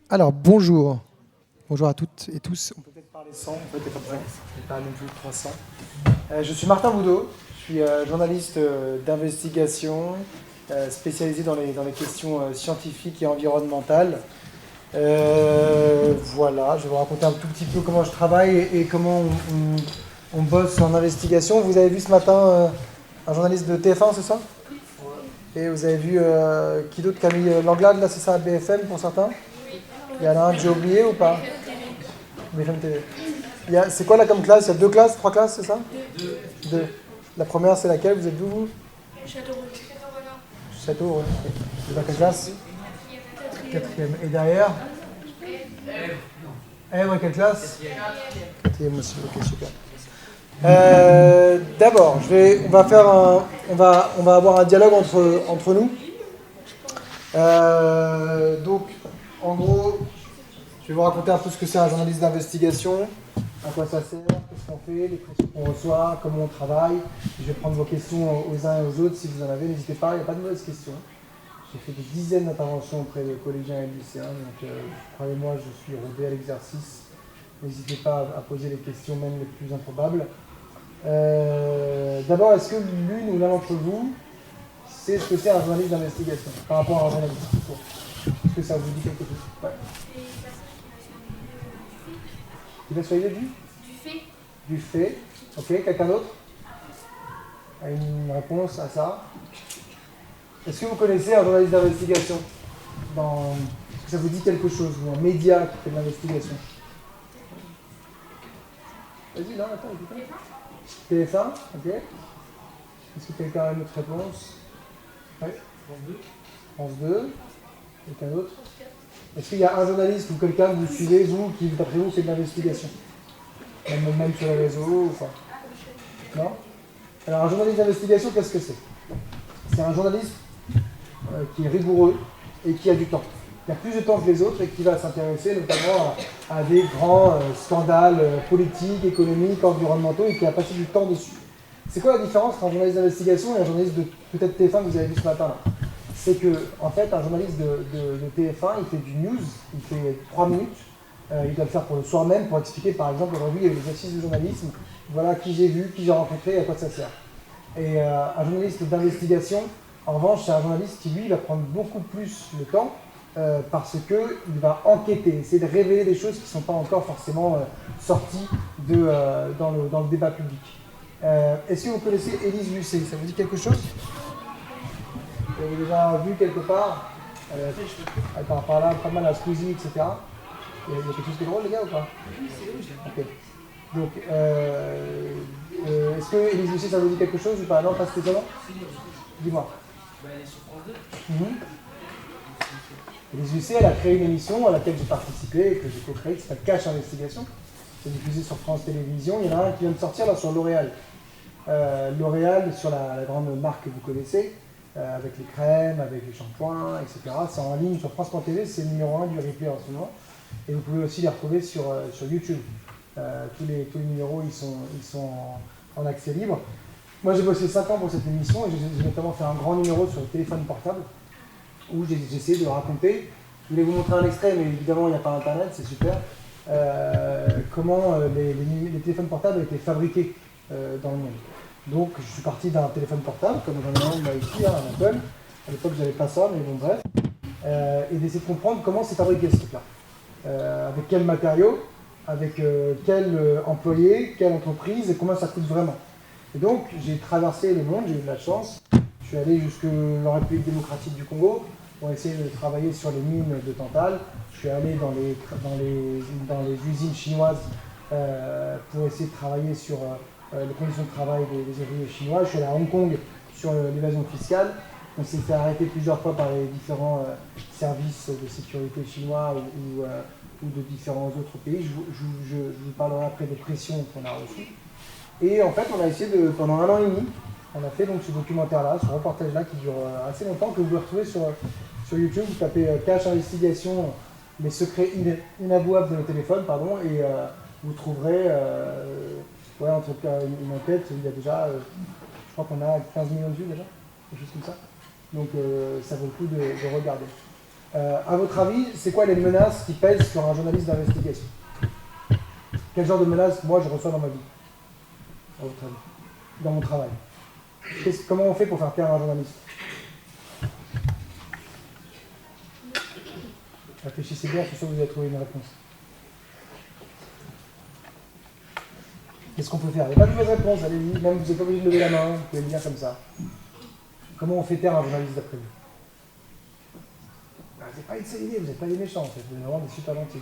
Alors, bonjour. Bonjour à toutes et tous. On peut peut-être parler 100, en fait, pas besoin. Pas non plus 300. Je suis Martin Boudot. Je suis journaliste d'investigation, spécialisé dans les questions scientifiques et environnementales. Voilà, je vais vous raconter un tout petit peu comment je travaille et comment on bosse en investigation. Vous avez vu ce matin un journaliste de TF1, c'est ça? Et vous avez vu qui d'autre? Camille Langlade, là c'est ça, BFM pour certains? Il y en a un que j'ai oublié ou pas? BFM TV. C'est quoi là comme classe? Il y a deux classes, trois classes, c'est ça? Deux. La première, c'est laquelle? Vous êtes d'où vous? Château, ouais. C'est dans quelle classe? Quatrième. Et derrière? Ouais, quelle classe? Quatrième aussi, ok, super. D'abord, on va avoir un dialogue entre nous. Donc, en gros, je vais vous raconter un peu ce que c'est un journaliste d'investigation, à quoi ça sert, qu'est-ce qu'on fait, les questions qu'on reçoit, comment on travaille. Je vais prendre vos questions aux uns et aux autres. Si vous en avez, n'hésitez pas, il n'y a pas de mauvaises questions. J'ai fait des dizaines d'interventions auprès de collégiens et de lycéens, donc croyez-moi, je suis rodé à l'exercice. N'hésitez pas à poser les questions, même les plus improbables. D'abord, est-ce que l'une ou l'un d'entre vous sait ce que c'est un journaliste d'investigation par rapport à un journaliste? Est-ce que ça vous dit quelque chose? Ouais. Qui va soyez du? Du fait. Ok, quelqu'un d'autre a une réponse à ça? Est-ce que vous connaissez un journaliste d'investigation? Est-ce que ça vous dit quelque chose? Ou un média qui fait de l'investigation? Vas-y, non, attends, écoute. TF1, ok. Est-ce que quelqu'un a une autre réponse? Oui. France 2. Quelqu'un d'autre? Est-ce qu'il y a un journaliste ou quelqu'un que vous suivez, vous, qui, d'après vous, fait de l'investigation? Même sur les réseaux, enfin. Non? Alors, un journaliste d'investigation, qu'est-ce que c'est? C'est un journaliste qui est rigoureux et qui a du temps. Qui a plus de temps que les autres et qui va s'intéresser notamment à des grands scandales politiques, économiques, environnementaux et qui a passé du temps dessus. C'est quoi la différence entre un journaliste d'investigation et un journaliste de peut-être TF1 que vous avez vu ce matin là? C'est que, en fait, un journaliste de TF1, il fait du news, il fait 3 minutes, il doit le faire pour le soir même pour expliquer, par exemple, aujourd'hui, il y a eu les assises du journalisme, voilà qui j'ai vu, qui j'ai rencontré, à quoi ça sert. Et un journaliste d'investigation, en revanche, c'est un journaliste qui, lui, va prendre beaucoup plus le temps parce qu'il va enquêter, essayer de révéler des choses qui ne sont pas encore forcément sorties dans le débat public. Est-ce que vous connaissez Élise Lucet? Ça vous dit quelque chose? Vous l'avez déjà vu quelque part? Elle part par là, pas mal à Squeezie, etc. Il y a quelque chose qui est drôle, les gars, ou pas? Ok. Donc, est-ce que Élise Lucet, ça vous dit quelque chose ou pas? Non, pas spécialement? Dis-moi. Elle est sur France 2. Élise Lucet, elle a créé une émission à laquelle j'ai participé et que j'ai co-créée, qui s'appelle Cache Investigation. C'est diffusé sur France Télévisions. Il y en a un qui vient de sortir là sur L'Oréal. L'Oréal, sur la grande marque que vous connaissez, avec les crèmes, avec les shampoings, etc. C'est en ligne sur France.tv, c'est le numéro 1 du replay en ce moment. Et vous pouvez aussi les retrouver sur YouTube. Tous les numéros ils sont en accès libre. Moi j'ai bossé 5 ans pour cette émission et j'ai notamment fait un grand numéro sur le téléphone portable où j'ai essayé de raconter. Je voulais vous montrer un extrait, mais évidemment il n'y a pas internet, c'est super. Comment les téléphones portables étaient fabriqués dans le monde. Donc je suis parti d'un téléphone portable, comme j'en ai un ici, un Apple. À l'époque j'avais pas ça, mais bon bref. Et d'essayer de comprendre comment c'est fabriqué ce truc-là. Avec quels matériaux, avec quel employé, quelle entreprise et combien ça coûte vraiment. Et donc j'ai traversé le monde, j'ai eu de la chance. Je suis allé jusqu'en République démocratique du Congo pour essayer de travailler sur les mines de Tantal. Je suis allé dans les usines chinoises pour essayer de travailler sur les conditions de travail des ouvriers chinois. Je suis allé à Hong Kong sur l'évasion fiscale. On s'est fait arrêter plusieurs fois par les différents services de sécurité chinois ou de différents autres pays. Je vous parlerai après des pressions qu'on a reçues. Et en fait, on a essayé pendant 1 an et demi, on a fait donc ce documentaire-là, ce reportage-là qui dure assez longtemps, que vous pouvez retrouver sur YouTube. Vous tapez Cache Investigation, les secrets inavouables de nos téléphones, pardon, et vous trouverez en tout cas une enquête. Il y a déjà, je crois qu'on a 15 millions de vues déjà, quelque chose comme ça. Donc ça vaut le coup de regarder. À votre avis, c'est quoi les menaces qui pèsent sur un journaliste d'investigation? Quel genre de menaces, moi, je reçois dans ma vie, à votre avis, dans mon travail? Comment on fait pour faire taire un journaliste? Réfléchissez bien, je suis sûr que vous allez trouver une réponse. Qu'est-ce qu'on peut faire? Il n'y a pas de mauvaise réponse, allez-y, même vous n'êtes pas obligé de lever la main, vous pouvez le dire comme ça. Comment on fait taire un journaliste d'après vous? Vous n'êtes pas une seule idée, vous n'êtes pas des méchants en fait, vous êtes vraiment des super gentils.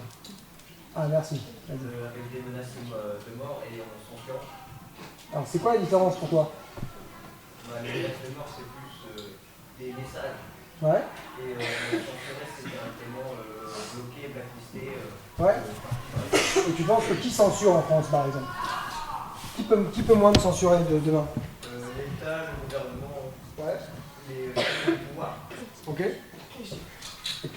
Ah merci. Avec des menaces de mort et en censurant. Alors c'est quoi la différence pour toi? Les menaces de mort c'est plus des messages. Ouais. Et censurer c'est directement bloqué, blacklisté. Ouais. Et tu penses que qui censure en France par exemple? Qui peut moins me censurer demain? L'État, le gouvernement, ouais. les pouvoirs. Ok.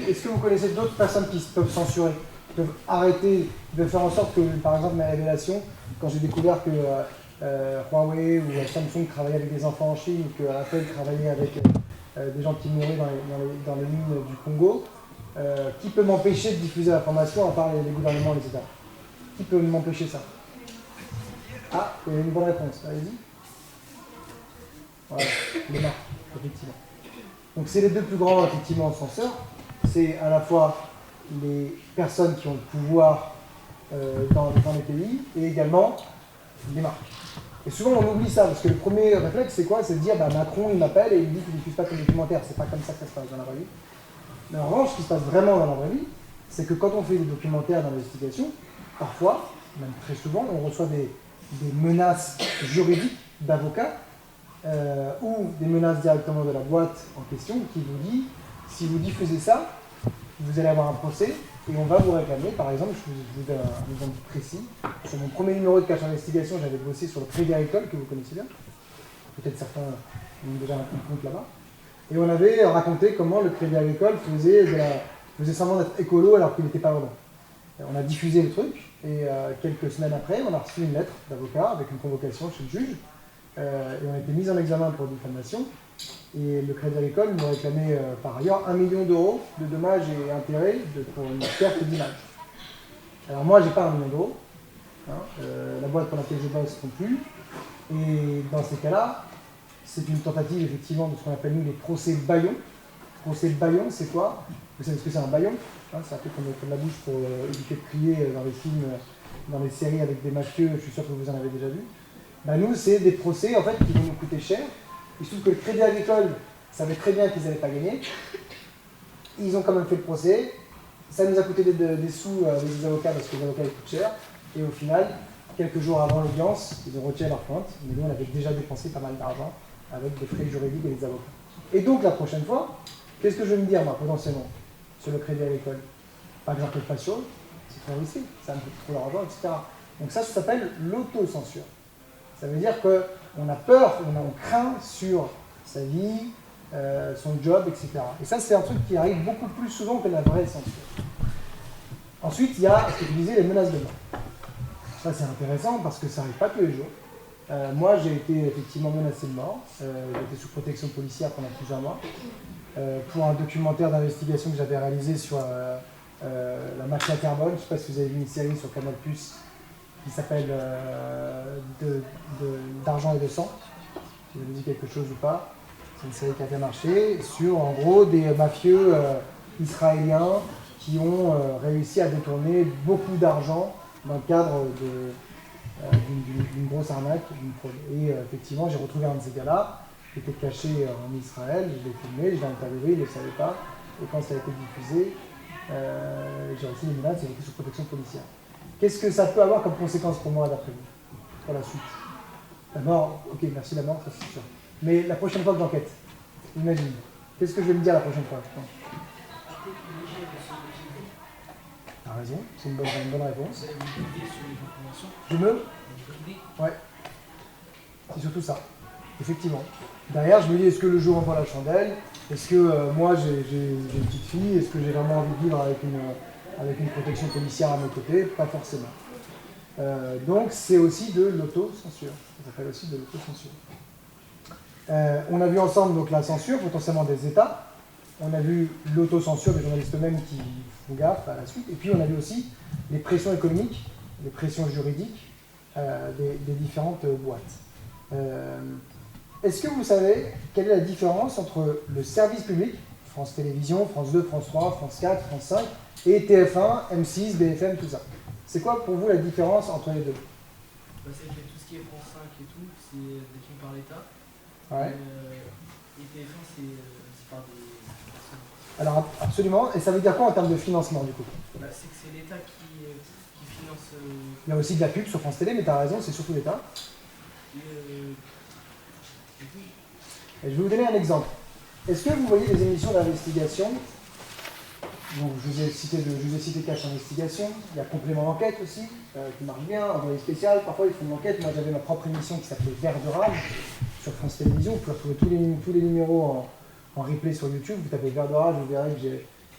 Est-ce que vous connaissez d'autres personnes qui peuvent censurer, qui peuvent arrêter, qui peuvent faire en sorte que, par exemple, ma révélation, quand j'ai découvert que Huawei ou Samsung travaillaient avec des enfants en Chine, ou que Apple travaillait avec des gens qui mouraient dans les mines du Congo, qui peut m'empêcher de diffuser l'information à part les gouvernements et les États? Qui peut m'empêcher ça? Ah, il y a une bonne réponse, allez-y. Voilà, les marques, effectivement. Donc c'est les deux plus grands, effectivement, censeurs. C'est à la fois les personnes qui ont le pouvoir dans les pays et également les marques. Et souvent on oublie ça, parce que le premier réflexe c'est quoi? C'est de dire bah, Macron il m'appelle et il me dit qu'il ne diffuse pas ton documentaire. C'est pas comme ça que ça se passe dans la vraie vie. Mais en revanche, ce qui se passe vraiment dans la vraie vie, c'est que quand on fait des documentaires d'investigation, parfois, même très souvent, on reçoit des menaces juridiques d'avocats ou des menaces directement de la boîte en question qui vous dit si vous diffusez ça, vous allez avoir un procès et on va vous réclamer. Par exemple, je vous donne un exemple précis. Sur mon premier numéro de Cache Investigation, j'avais bossé sur le Crédit Agricole, que vous connaissez bien. Peut-être certains ont déjà un compte là-bas. Et on avait raconté comment le Crédit Agricole faisait semblant d'être écolo alors qu'il n'était pas vraiment. Et on a diffusé le truc et quelques semaines après, on a reçu une lettre d'avocat avec une convocation chez le juge. Et on a été mis en examen pour diffamation. Et le Crédit Agricole nous réclamait par ailleurs 1 million d'euros de dommages et intérêts pour une perte d'image. Alors moi, j'ai pas 1 million d'euros. Hein, la boîte pour laquelle je bosse non plus. Et dans ces cas-là, c'est une tentative effectivement de ce qu'on appelle nous les procès bâillons. Procès bâillon, c'est quoi? Vous savez ce que c'est un bâillon? Hein, c'est un peu comme la bouche pour éviter de crier dans les films, dans les séries avec des mafieux, je suis sûr que vous en avez déjà vu. Ben nous, c'est des procès en fait, qui vont nous coûter cher. Il se trouve que le Crédit Agricole savait très bien qu'ils n'allaient pas gagner. Ils ont quand même fait le procès. Ça nous a coûté des sous avec des avocats parce que les avocats ils coûtent cher. Et au final, quelques jours avant l'audience, ils ont retiré leur plainte. Mais nous, on avait déjà dépensé pas mal d'argent avec des frais juridiques et des avocats. Et donc, la prochaine fois, qu'est-ce que je vais me dire, moi, potentiellement, sur le Crédit Agricole? Par exemple, pas sûr, c'est trop risqué, ça me coûte trop d'argent, etc. Donc ça s'appelle l'autocensure. Ça veut dire qu'on a peur, on craint sur sa vie, son job, etc. Et ça, c'est un truc qui arrive beaucoup plus souvent que la vraie censure. Ensuite, il y a, ce que je disais, les menaces de mort. Ça, c'est intéressant parce que ça n'arrive pas tous les jours. Moi, j'ai été effectivement menacé de mort. J'ai été sous protection policière pendant plusieurs mois. Pour un documentaire d'investigation que j'avais réalisé sur la mafia carbone. Je ne sais pas si vous avez vu une série sur Canal+, qui s'appelle d'argent et de sang, si vous me dites quelque chose ou pas. C'est une série qui a bien marché, sur en gros des mafieux israéliens qui ont réussi à détourner beaucoup d'argent dans le cadre d'une grosse arnaque, d'une fraude. Et effectivement, j'ai retrouvé un de ces gars-là, qui était caché en Israël, je l'ai filmé, je l'ai interviewé, il ne le savait pas, et quand ça a été diffusé, j'ai reçu des menaces et j'ai été sous protection policière. Qu'est-ce que ça peut avoir comme conséquence pour moi d'après vous, pour la suite? La mort, ok, merci la mort, ça c'est sûr. Mais la prochaine fois que j'enquête, imagine, qu'est-ce que je vais me dire la prochaine fois? T'as raison, c'est une bonne réponse. Je me? Ouais. C'est surtout ça, effectivement. Derrière, je me dis, est-ce que le jour envoie la chandelle? Est-ce que moi, j'ai une petite fille? Est-ce que j'ai vraiment envie de vivre avec une protection policière à mes côtés? Pas forcément. Donc, c'est aussi de l'autocensure. Ça s'appelle aussi de l'autocensure. On a vu ensemble donc, la censure, potentiellement des États. on a vu l'autocensure des journalistes eux-mêmes qui font gaffe à la suite, et puis on a vu aussi les pressions économiques, les pressions juridiques des différentes boîtes. Est-ce que vous savez quelle est la différence entre le service public, France Télévisions, France 2, France 3, France 4, France 5, et TF1, M6, BFM, tout ça? C'est quoi pour vous la différence entre les deux? C'est que tout ce qui est France 5 et tout, c'est détenu par l'État. Ouais. Et TF1, c'est par des personnes. Alors absolument, et ça veut dire quoi en termes de financement du coup? C'est que c'est l'État qui finance. Il y a aussi de la pub sur France Télé, mais tu as raison, c'est surtout l'État. Et je vais vous donner un exemple. Est-ce que vous voyez des émissions d'investigation? Donc, je vous ai cité Cache Investigation, il y a Complément d'enquête aussi, qui marche bien, Envoyé spécial, parfois ils font une enquête. Moi j'avais ma propre émission qui s'appelait Vert de rage sur France Télévisions, vous pouvez retrouver tous les numéros en replay sur YouTube, vous tapez Vert de rage, vous verrez que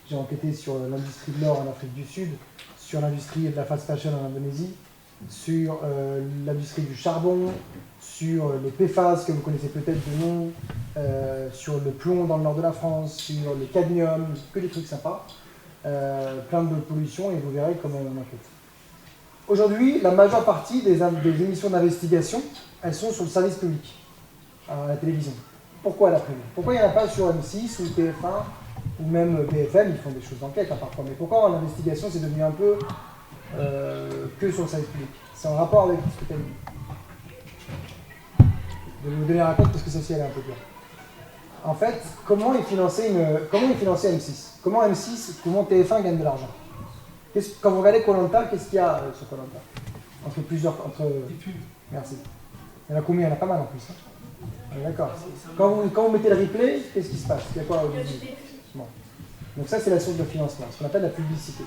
j'ai enquêté sur l'industrie de l'or en Afrique du Sud, sur l'industrie de la fast fashion en Indonésie, sur l'industrie du charbon, sur les PFAS que vous connaissez peut-être de nom, sur le plomb dans le nord de la France, sur le cadmium, que des trucs sympas, plein de pollution, et vous verrez comment on enquête. Aujourd'hui, la majeure partie des émissions d'investigation, elles sont sur le service public, à la télévision. Pourquoi la prévue? Pourquoi il n'y en a pas sur M6 ou TF1 ou même BFM? Ils font des choses d'enquête parfois, mais pourquoi l'investigation c'est devenu un peu que sur le service public? C'est en rapport avec ce que tu as dit. Je vais vous donner la réponse parce que celle-ci elle est un peu dure. En fait, comment est financé M6? Comment TF1 gagne de l'argent? Quand vous regardez Koh-Lanta, qu'est-ce qu'il y a sur Koh-Lanta? Des pubs. Merci. Il y en a combien? Il y en a pas mal en plus. Hein. D'accord. Quand vous mettez le replay, qu'est-ce qui se passe? Il y a quoi au début? Bon. Donc ça c'est la source de financement, ce qu'on appelle la publicité.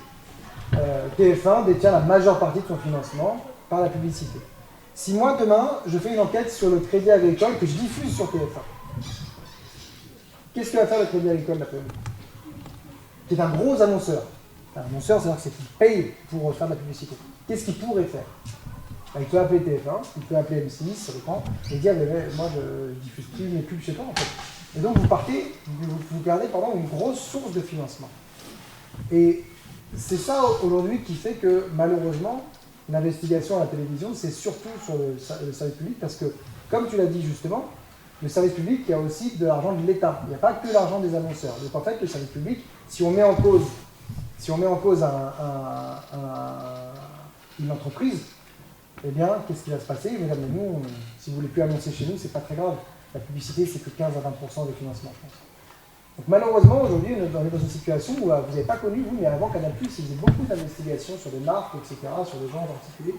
TF1 détient la majeure partie de son financement par la publicité. Si moi demain je fais une enquête sur le Crédit Agricole que je diffuse sur TF1, qu'est-ce que va faire le Crédit Agricole d'après vous? Qui est un gros annonceur. Un annonceur, c'est-à-dire qu'il paye pour faire de la publicité. Qu'est-ce qu'il pourrait faire? Il peut appeler TF1, il peut appeler M6, ça dépend, et dire moi je diffuse plus mes pubs chez toi en fait. Et donc vous perdez une grosse source de financement. Et c'est ça aujourd'hui qui fait que malheureusement l'investigation à la télévision c'est surtout sur le service public, parce que comme tu l'as dit justement, le service public il y a aussi de l'argent de l'État, il n'y a pas que l'argent des annonceurs. Donc en fait le service public, si on met en cause une entreprise, eh bien, qu'est-ce qui va se passer? Mesdames et nous, si vous ne voulez plus annoncer chez nous, c'est pas très grave. La publicité, c'est que 15 à 20% des financements, je pense. Donc malheureusement, aujourd'hui, on est dans une situation où vous n'avez pas connu, vous, mais avant Canal+, ils faisaient beaucoup d'investigations sur des marques, etc., sur des gens en particulier.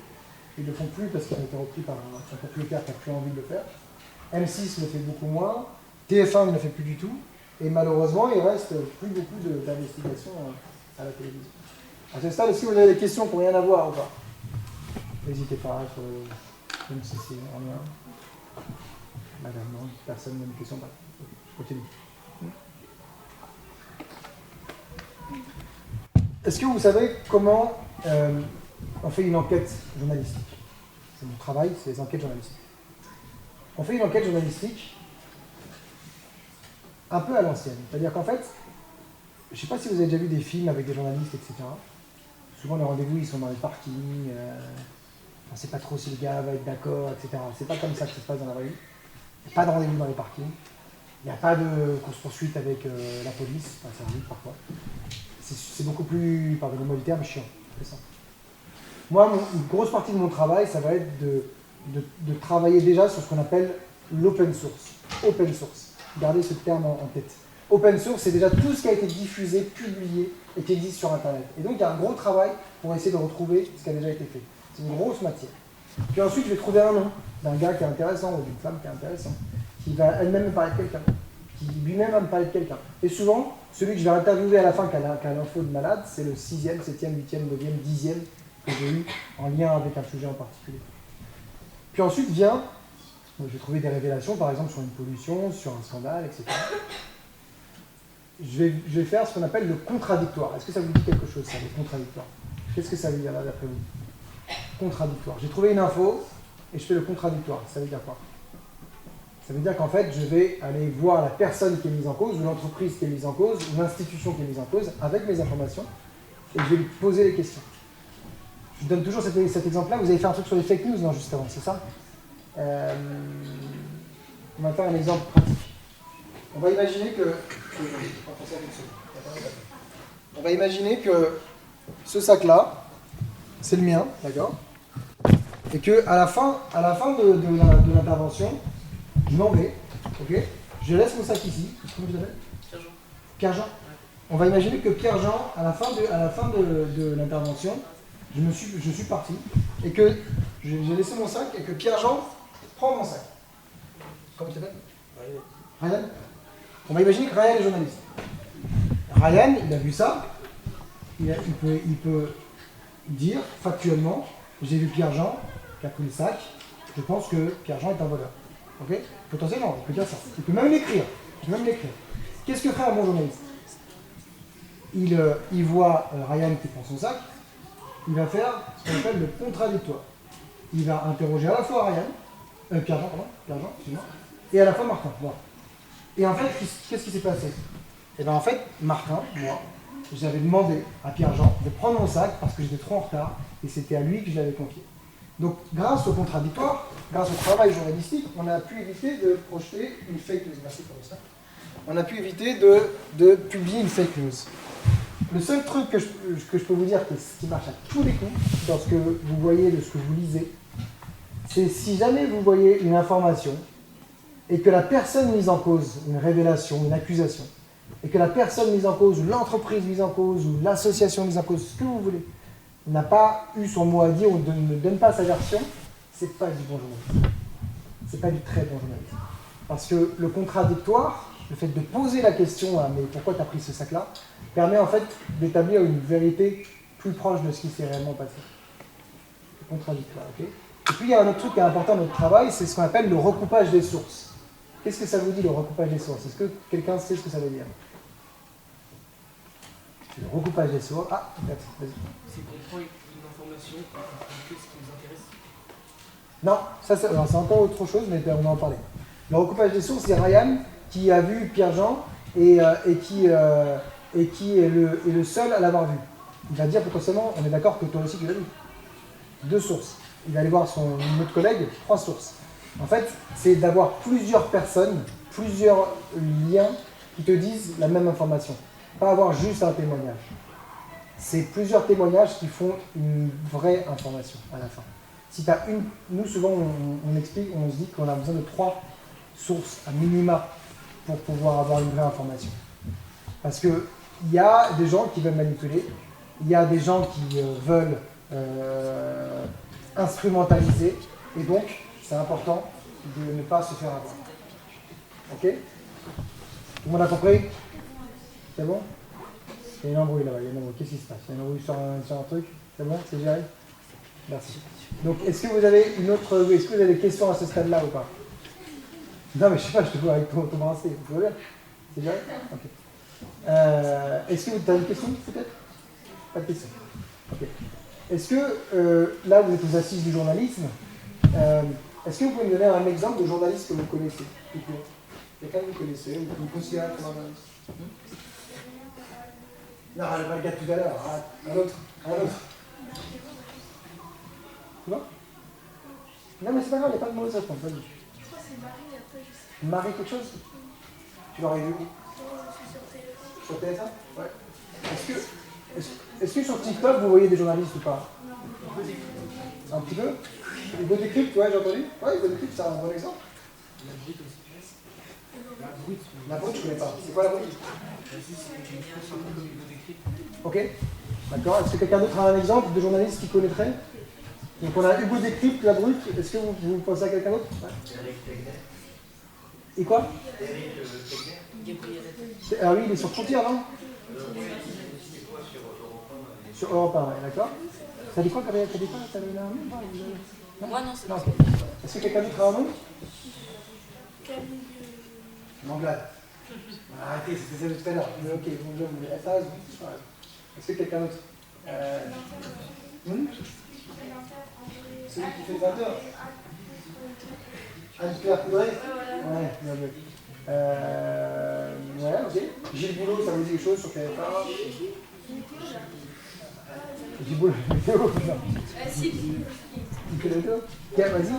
Ils ne le font plus parce qu'ils ont été repris par un propriétaire qui n'a plus envie de le faire. M6 le fait beaucoup moins. TF1 ne le fait plus du tout. Et malheureusement, il reste plus beaucoup d'investigations à la télévision. À ce stade, est-ce que vous avez des questions qui n'ont rien à voir ou pas? N'hésitez pas, même si c'est en lien. Madame, non, personne n'a une question. Je continue. Est-ce que vous savez comment on fait une enquête journalistique? C'est mon travail, c'est les enquêtes journalistiques. On fait une enquête journalistique un peu à l'ancienne. C'est-à-dire qu'en fait, je ne sais pas si vous avez déjà vu des films avec des journalistes, etc. Souvent, les rendez-vous, ils sont dans les parkings. On ne sait pas trop si le gars va être d'accord, etc. C'est pas comme ça que ça se passe dans la vraie vie. Il n'y a pas de rendez-vous dans les parkings. Il n'y a pas de course-poursuite avec la police. Enfin, ça arrive parfois. C'est beaucoup plus, pardonnez-moi du terme, chiant. C'est ça. Moi, une grosse partie de mon travail, ça va être de travailler déjà sur ce qu'on appelle l'open source. Open source. Gardez ce terme en tête. Open source, c'est déjà tout ce qui a été diffusé, publié et qui existe sur Internet. Et donc, il y a un gros travail pour essayer de retrouver ce qui a déjà été fait. C'est une grosse matière. Puis ensuite, je vais trouver un nom d'un gars qui est intéressant ou d'une femme qui est intéressante, qui va elle-même me parler de quelqu'un, qui lui-même va me parler de quelqu'un. Et souvent, celui que je vais interviewer à la fin, qui a l'info de malade, c'est le 6e, 7e, 8e, 9e, 10e que j'ai eu en lien avec un sujet en particulier. Puis ensuite vient, je vais trouver des révélations, par exemple sur une pollution, sur un scandale, etc. Je vais faire ce qu'on appelle le contradictoire. Est-ce que ça vous dit quelque chose, ça, le contradictoire? Qu'est-ce que ça veut dire là d'après vous? Contradictoire. J'ai trouvé une info et je fais le contradictoire. Ça veut dire quoi? Ça veut dire qu'en fait, je vais aller voir la personne qui est mise en cause, ou l'entreprise qui est mise en cause, ou l'institution qui est mise en cause, avec mes informations, et je vais lui poser les questions. Je donne toujours cet exemple-là. Vous avez fait un truc sur les fake news, non, juste avant, c'est ça? On va faire un exemple pratique. On va imaginer que... On va imaginer que ce sac-là, c'est le mien, d'accord? Et que à la fin de l'intervention, je m'en vais, ok? Je laisse mon sac ici. Comment tu t'appelles? Pierre-Jean. Pierre-Jean. On va imaginer que Pierre-Jean, à la fin de l'intervention, je suis parti et que j'ai laissé mon sac et que Pierre-Jean prend mon sac. Comment tu t'appelles? Ryan. On va imaginer que Ryan est journaliste. Ryan, il a vu ça, il peut dire factuellement, j'ai vu Pierre-Jean qui a pris le sac, je pense que Pierre-Jean est un voleur. Ok? Potentiellement, il peut dire ça. Il peut même l'écrire. Qu'est-ce que fait un bon journaliste? Il voit Ryan qui prend son sac, il va faire ce qu'on appelle le contradictoire. Il va interroger à la fois Pierre-Jean, excuse-moi, et à la fois Martin. Voilà. Et en fait, qu'est-ce qui s'est passé? Et bien en fait, Martin, moi, j'avais demandé à Pierre-Jean de prendre mon sac parce que j'étais trop en retard et c'était à lui que je l'avais confié. Donc, grâce au contradictoire, grâce au travail journalistique, on a pu éviter de projeter une fake news. Merci pour ça. On a pu éviter de publier une fake news. Le seul truc que je peux vous dire qui marche à tous les coups, dans ce que vous voyez de ce que vous lisez, c'est si jamais vous voyez une information et que la personne mise en cause, une révélation, une accusation, et que la personne mise en cause, ou l'entreprise mise en cause, ou l'association mise en cause, ce que vous voulez, n'a pas eu son mot à dire ou ne donne pas sa version, c'est pas du bon journalisme. C'est pas du très bon journalisme. Parce que le contradictoire, le fait de poser la question « mais pourquoi tu as pris ce sac-là ?» permet en fait d'établir une vérité plus proche de ce qui s'est réellement passé. Le contradictoire, ok? Et puis il y a un autre truc qui est important dans notre travail, c'est ce qu'on appelle le recoupage des sources. Qu'est-ce que ça vous dit, le recoupage des sources? Est-ce que quelqu'un sait ce que ça veut dire? Le recoupage des sources. Ah, peut-être, vas-y. C'est qu'on prend une information et qu'on prend que ce qui nous intéresse. Non, ça c'est encore autre chose, mais on va en parler. Le recoupage des sources, c'est Ryan qui a vu Pierre-Jean et qui est le seul à l'avoir vu. Il va dire potentiellement, on est d'accord que toi aussi tu l'as vu. 2 sources. Il va aller voir son autre collègue, 3 sources. En fait, c'est d'avoir plusieurs personnes, plusieurs liens qui te disent la même information. Pas avoir juste un témoignage. C'est plusieurs témoignages qui font une vraie information à la fin. Si tu as une, nous souvent on explique, on se dit qu'on a besoin de 3 sources à minima pour pouvoir avoir une vraie information. Parce qu'il y a des gens qui veulent manipuler, il y a des gens qui veulent instrumentaliser, et donc c'est important de ne pas se faire avoir. Ok? Tout le monde a compris? C'est bon? Il y a une embrouille là-bas, il y a une embrouille. Qu'est-ce qui se passe? Il y a une embrouille sur un truc? C'est bon? C'est géré? Merci. Donc, est-ce que vous avez des questions à ce stade-là ou pas? Non, mais je sais pas, je te vois avec ton bracelet. Tout va bien? C'est géré? Ok. Est-ce que tu as une question peut-être? Pas de question. Ok. Est-ce que, là, vous êtes aux assises du journalisme, est-ce que vous pouvez me donner un exemple de journaliste que vous connaissez? Quelqu'un que vous connaissez, ou que vous considérez comme un journaliste? Non, pas le gars de tout à l'heure. Un autre. Quoi? Non, mais c'est pas grave, il n'y a pas de mauvaise réponse. Vas-y. Je crois que c'est Marie, après je sais. Marie quelque chose? Tu l'aurais vu où? Sur TF1. Sur TF1? Ouais. Est-ce que sur TikTok, vous voyez des journalistes ou pas? Non. Un petit peu? Hugo Décrypte, ouais, j'ai entendu. Ouais, Hugo Décrypte, c'est un bon exemple. La brute aussi. La brute, je connais pas. C'est quoi la brute? C'est un peu comme Hugo Décrypte. Ok. D'accord. Est-ce que quelqu'un d'autre a un exemple de journaliste qui connaîtrait? Donc on a Hugo Décrypte, la brute. Est-ce que vous pensez à quelqu'un d'autre? Ouais. Eric Tegner. Et quoi? Eric Tegner. Ah oui, il est sur Frontière, non? C'était quoi sur Europe 1? Sur Europe 1, ouais, d'accord. Ça dit quoi? T'avais un nom? Moi non, c'est Non. pas Est-ce que quelqu'un d'autre a un nom? Camille. Manglade. Arrêtez, c'était ça tout à l'heure. Mais ok, mon Dieu, mais ça reste. Est-ce que quelqu'un d'autre? Celui qui fait le 20h. Anne-Claire Coudray. Ouais, bien joué. Ouais, ok. Gilles Boulot, ça vous dit quelque chose sur TF1? Gilles Boulot, vidéo, non. Si. Il fait les vidéos? Ok, vas-y.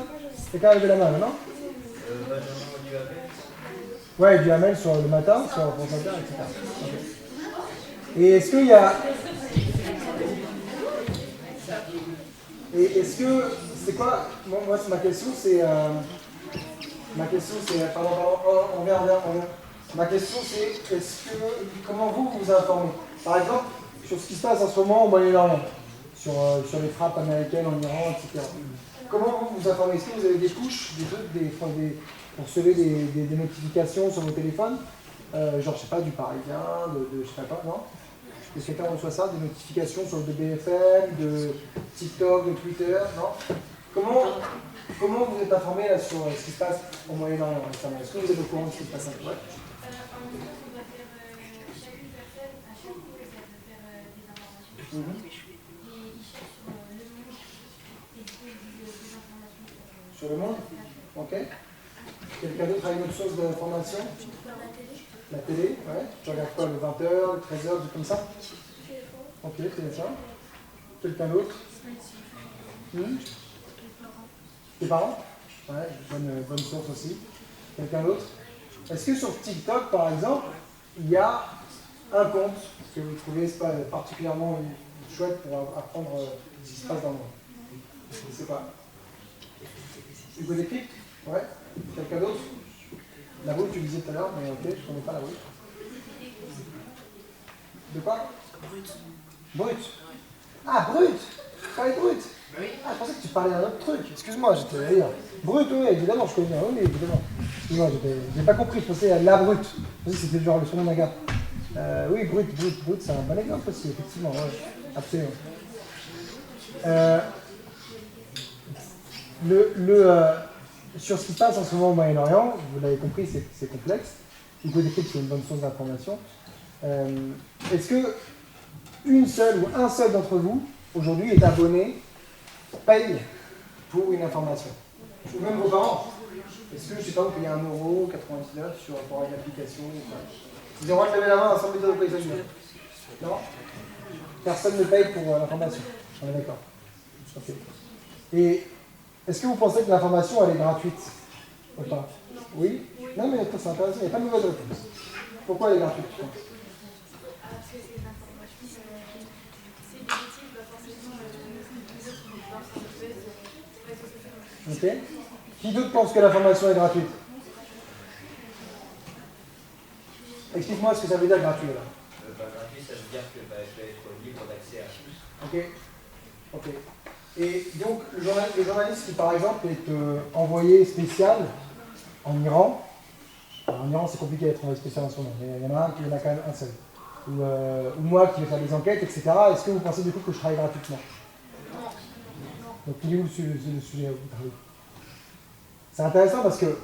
C'est quand même lever la main, non? Benjamin Duhamel. Ouais, du Hamel sur le matin, sur France Inter, etc. Okay. Et est-ce qu'il y a... Et est-ce que... C'est quoi? Moi, ma question, c'est... Ma question, c'est... Pardon, on vient. Ma question, c'est... Comment vous vous informez? Par exemple, sur ce qui se passe en ce moment au Moyen-Orient, sur les frappes américaines en Iran, etc. Comment vous vous informez? Est-ce que vous avez des push, des trucs, pour recevoir des notifications sur vos téléphones? Genre, je sais pas, du Parisien, je sais pas, non? Est-ce que quelqu'un reçoit ça, des notifications sur le BFM, de TikTok, de Twitter, non? Comment vous êtes informé là, sur ce qui se passe au Moyen-Orient récemment? Est-ce que vous êtes au courant de ce qui se passe? Ouais. Chacune personne, à chaque fois, ça peut faire des informations. Et ils cherchent sur le monde et du coup, ils disent des informations sur le monde. Ok. Quelqu'un d'autre a une autre source d'information? Dans la télé. La télé, ouais. Tu regardes quoi, le 20h, le 13h, tout comme ça? Ok, c'est ça. Quelqu'un d'autre? Tes parents? Ouais, bonne source aussi. Quelqu'un d'autre? Est-ce que sur TikTok, par exemple, il y a un compte que vous trouvez particulièrement chouette pour apprendre ce qui se passe dans le monde? Je ne sais pas. Hugo Décrypte? Ouais. Quelqu'un d'autre? La route, tu le disais tout à l'heure, mais ok, je ne connais pas la route. De quoi? Brut. Ah, brut! Tu parlais de brut? Ah, je pensais que tu parlais d'un autre truc. Excuse-moi, j'étais à dire. Brut, oui, évidemment, je connais bien. Oui, évidemment. Excuse-moi, j'ai pas compris. Je pensais à la brute. Je pensais que c'était genre le surnom d'un gars. Oui, brut, c'est un bon exemple aussi, effectivement. Ouais, absolument. Sur ce qui se passe en ce moment au Moyen-Orient, vous l'avez compris, c'est complexe. Hugo Décrypte, c'est une bonne source d'information. Est-ce que une seule ou un seul d'entre vous, aujourd'hui, est abonné, paye pour une information? Ou même vos parents? Est-ce que, je ne sais pas, vous payez 1,99 € pour une application? Vous avez le droit de lever la main ensemble de payer ça? Non? Personne ne paye pour l'information. On est d'accord. Ok. Et est-ce que vous pensez que l'information, elle est gratuite ou pas? Oui? Non, mais c'est intéressant, il n'y a pas de mauvaise réponse. Pourquoi elle est gratuite? Parce que c'est une information, c'est négatif, forcément, les autres vont pouvoir s'en occuper. Ok. Qui d'autre pense que l'information est gratuite? Explique-moi ce que ça veut dire gratuit là. Gratuit, ça veut dire que je vais être libre d'accès à tous. Ok. Ok. Et donc, le journaliste qui, par exemple, est envoyé spécial en Iran, alors, en Iran, c'est compliqué d'être envoyé spécial en ce moment, mais il y en a un qui en a quand même un seul. Ou moi qui vais faire des enquêtes, etc. Est-ce que vous pensez du coup que je travaille gratuitement? Non. Donc, il est où le sujet où vous travaillez? C'est intéressant parce que,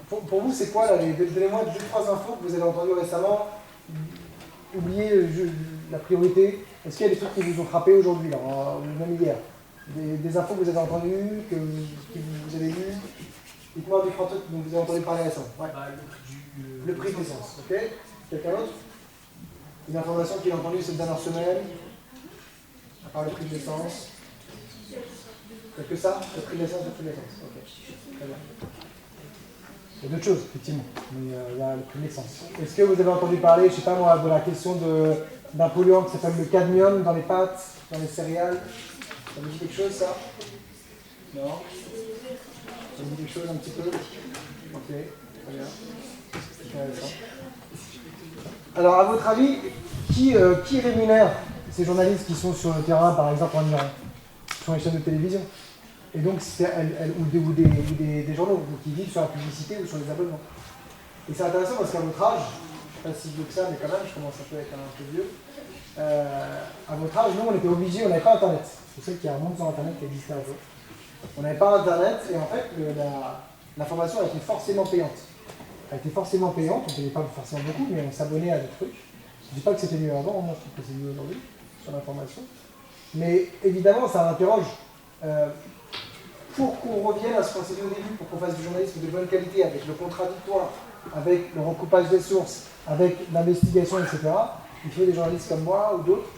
pour vous, c'est quoi là? Donnez-moi 2-3 infos que vous avez entendues récemment. Oubliez la priorité. Est-ce qu'il y a des trucs qui vous ont frappé aujourd'hui, là, même hier? Des infos que vous avez entendues, que vous avez lues? Dites-moi 2-3 trucs dont vous avez entendu parler récemment. Ouais. Le prix de l'essence, ok? Quelqu'un d'autre? Une information qu'il a entendue cette dernière semaine? À part le prix de l'essence? Il n'y a que ça? Le prix de l'essence, ok. Très bien. Il y a d'autres choses, effectivement, mais il y a le prix de l'essence. Est-ce que vous avez entendu parler, je ne sais pas moi, de la question d'un polluant qui s'appelle le cadmium dans les pâtes, dans les céréales? Ça vous dit quelque chose, ça? Non? Ça vous dit quelque chose un petit peu? Ok, très bien. Intéressant. Alors, à votre avis, qui rémunère ces journalistes qui sont sur le terrain, par exemple en Iran, sur les chaînes de télévision? Et donc, ou des journaux qui vivent sur la publicité ou sur les abonnements. Et c'est intéressant parce qu'à votre âge, je ne sais pas si vieux que ça, mais quand même, je commence un peu à être un peu vieux. À votre âge, nous, on était obligés, on n'avait pas Internet. Je sais qu'il y a un monde sur Internet qui existait un jour. On n'avait pas Internet et en fait, l'information a été forcément payante. Elle était forcément payante, on ne payait pas forcément beaucoup, mais on s'abonnait à des trucs. Je ne dis pas que c'était mieux avant, moi je trouve que c'est mieux aujourd'hui, sur l'information. Mais évidemment, ça interroge. pour qu'on revienne à ce qu'on s'est dit au début, pour qu'on fasse du journalisme de bonne qualité, avec le contradictoire, avec le recoupage des sources, avec l'investigation, etc., il faut des journalistes comme moi ou d'autres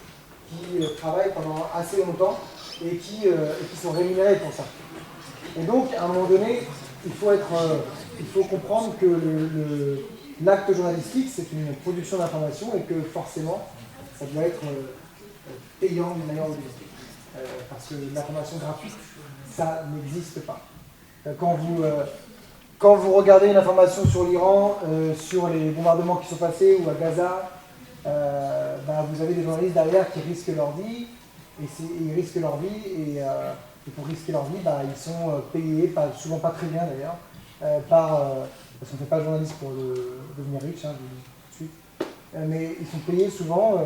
qui travaillent pendant assez longtemps et qui sont rémunérés pour ça. Et donc, à un moment donné, il faut comprendre que l'acte journalistique, c'est une production d'information et que forcément, ça doit être payant d'une manière ou d'une autre. Parce que l'information gratuite, ça n'existe pas. Quand vous regardez une information sur l'Iran, sur les bombardements qui sont passés ou à Gaza, vous avez des journalistes derrière qui risquent leur vie, ils risquent leur vie, et pour risquer leur vie, ils sont payés, souvent pas très bien d'ailleurs, parce qu'on ne fait pas de journaliste pour devenir riche, je vous le dis tout de suite, mais ils sont payés souvent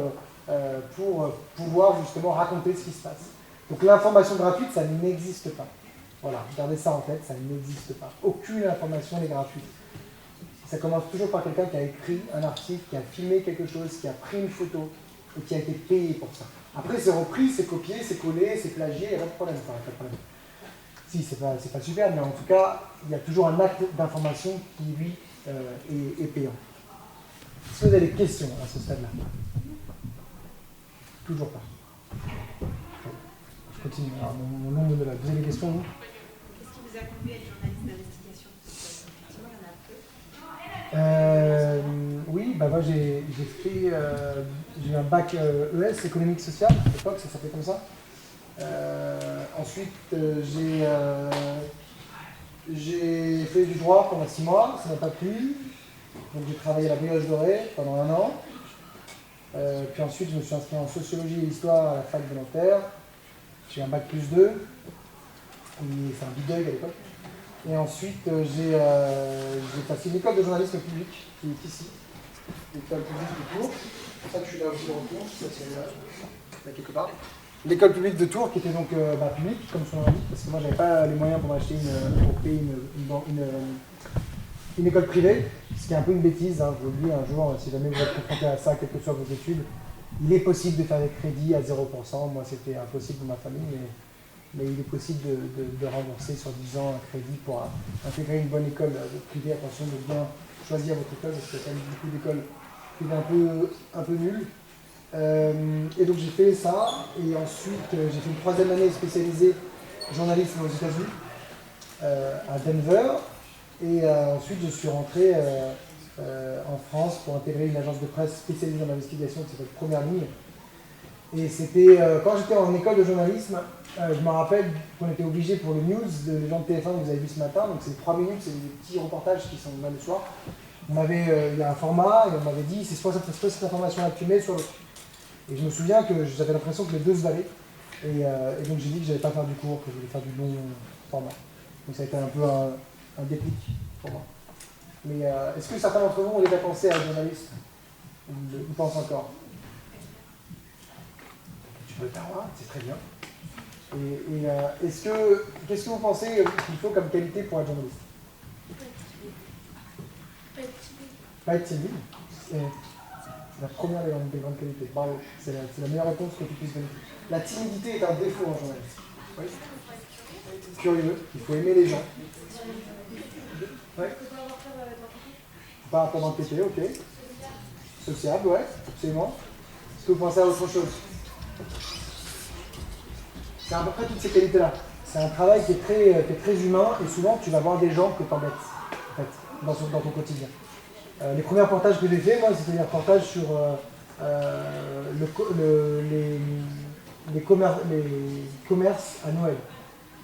pour pouvoir justement raconter ce qui se passe. Donc l'information gratuite, ça n'existe pas. Voilà, gardez ça en tête, ça n'existe pas. Aucune information n'est gratuite. Ça commence toujours par quelqu'un qui a écrit un article, qui a filmé quelque chose, qui a pris une photo et qui a été payé pour ça. Après, c'est repris, c'est copié, c'est collé, c'est plagié, il n'y a pas de problème. Enfin, pas de problème. Si, c'est pas super, mais en tout cas, il y a toujours un acte d'information qui, lui, est payant. Est-ce que vous avez des questions à ce stade-là? Toujours pas. Je continue. Alors, mon nom de la. Vous avez des questions, vous? Qu'est-ce qui vous a conduit à être journaliste d'investigation? Effectivement, il y en a peu. Oui, moi j'ai eu un bac ES, économique sociale, à l'époque ça s'appelait comme ça. Ensuite j'ai fait du droit pendant 6 mois, ça n'a pas plu. Donc j'ai travaillé à la Brioche Dorée pendant 1 an. Puis ensuite je me suis inscrit en sociologie et histoire à la fac de Nanterre. J'ai eu un bac +2, et c'est un bideuil à l'époque. Et ensuite, j'ai passé une école de journalisme public, qui est ici, l'école publique de Tours. C'est pour ça que je suis là aussi de retour, ça c'est là quelque part. L'école publique de Tours, qui était donc publique, comme son nom l'indique, parce que moi j'avais pas les moyens pour m'acheter une école privée, ce qui est un peu une bêtise, hein, je vous le dis un jour, si jamais vous êtes confronté à ça, quelles que soient vos études, il est possible de faire des crédits à 0%, moi c'était impossible pour ma famille, mais il est possible de rembourser sur 10 ans un crédit pour intégrer une bonne école privée. Attention de bien choisir votre école, parce qu'il y a quand même beaucoup d'écoles privées un peu nulles. Et donc j'ai fait ça, et ensuite j'ai fait une 3e année spécialisée journalisme aux États-Unis, à Denver, et ensuite je suis rentré en France pour intégrer une agence de presse spécialisée dans l'investigation qui s'appelle Première Ligne. Et c'était, quand j'étais en école de journalisme, je me rappelle qu'on était obligé pour le news, les gens de TF1 que vous avez vu ce matin, donc c'est 3 minutes, c'est des petits reportages qui sont là le soir. Il y a un format, et on m'avait dit, c'est soit cette information-là que tu mets, soit l'autre. Et je me souviens que j'avais l'impression que les deux se valaient. Et donc j'ai dit que je n'allais pas faire du court, que je voulais faire du long format. Donc ça a été un peu un déclic pour moi. Mais est-ce que certains d'entre vous ont déjà pensé à être journaliste? Ou pensent encore? Tu peux le faire, hein, c'est très bien. Et qu'est-ce que vous pensez qu'il faut comme qualité pour être journaliste? Pas être timide. C'est la première des grandes qualités. Bravo, c'est la meilleure réponse que tu puisses donner. La timidité est un défaut en journaliste. Oui. Curieux, il faut aimer les gens. Ouais. Pas avoir peur d'enquêter, ok. Sociable, ouais, absolument. Est-ce que vous pensez à autre chose? C'est à peu près toutes ces qualités-là. C'est un travail qui est très humain, et souvent tu vas voir des gens que t'embêtes, en fait, dans ton quotidien. Les premiers reportages que j'ai fait, moi, c'était des reportages sur les commerces à Noël.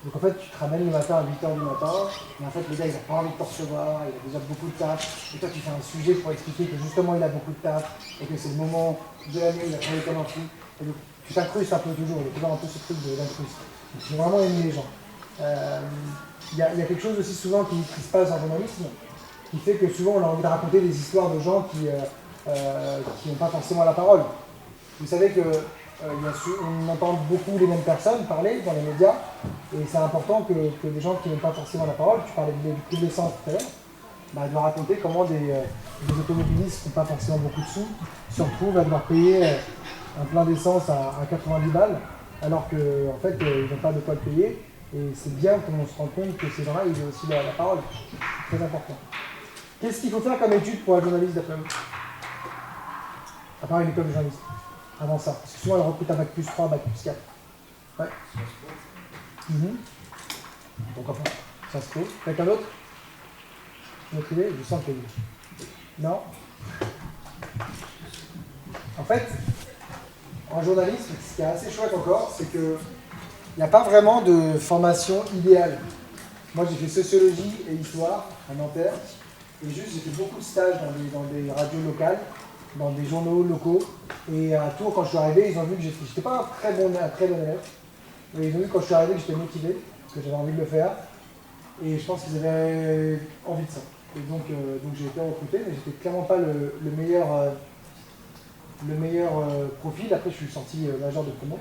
Donc en fait, tu te ramènes le matin à 8h du matin, et en fait, le gars, il n'a pas envie de te recevoir, il a déjà beaucoup de taf, et toi, tu fais un sujet pour expliquer que justement, il a beaucoup de taf, et que c'est le moment de l'année où il a travaillé comme un fou. Et donc, tu t'incrustes un peu toujours, il y a toujours un peu ce truc de l'incruste. Donc, j'ai vraiment aimé les gens. Il y a quelque chose aussi souvent qui se passe en journalisme, qui fait que souvent, on a envie de raconter des histoires de gens qui n'ont pas forcément la parole. Vous savez que on entend beaucoup les mêmes personnes parler dans les médias, et c'est important que des gens qui n'ont pas forcément la parole, tu parlais du prix de l'essence tout à l'heure, doivent raconter comment des automobilistes qui n'ont pas forcément beaucoup de sous se retrouvent à devoir payer un plein d'essence à 90 balles, alors qu'en fait ils n'ont pas de quoi le payer, Et c'est bien qu'on se rende compte que ces gens-là, ils ont aussi la parole. C'est très important. Qu'est-ce qu'il faut faire comme étude pour être journaliste d'après vous? À part une école de journaliste. Avant ça. Parce que souvent, elle recrute un bac plus 3, bac plus 4. Ouais. Pourquoi pas? Ça se trouve. Quelqu'un d'autre? Une autre idée? Je sens que non? En fait, en journalisme, ce qui est assez chouette encore, c'est que il n'y a pas vraiment de formation idéale. Moi, j'ai fait sociologie et histoire à Nanterre, et juste j'ai fait beaucoup de stages dans des radios locales, dans des journaux locaux, et à Tours, quand je suis arrivé, ils ont vu que j'étais pas un très bon élève, mais ils ont vu quand je suis arrivé que j'étais motivé, que j'avais envie de le faire, et je pense qu'ils avaient envie de ça. Et donc j'ai été recruté, mais j'étais clairement pas le meilleur profil. Après, je suis sorti major de promo.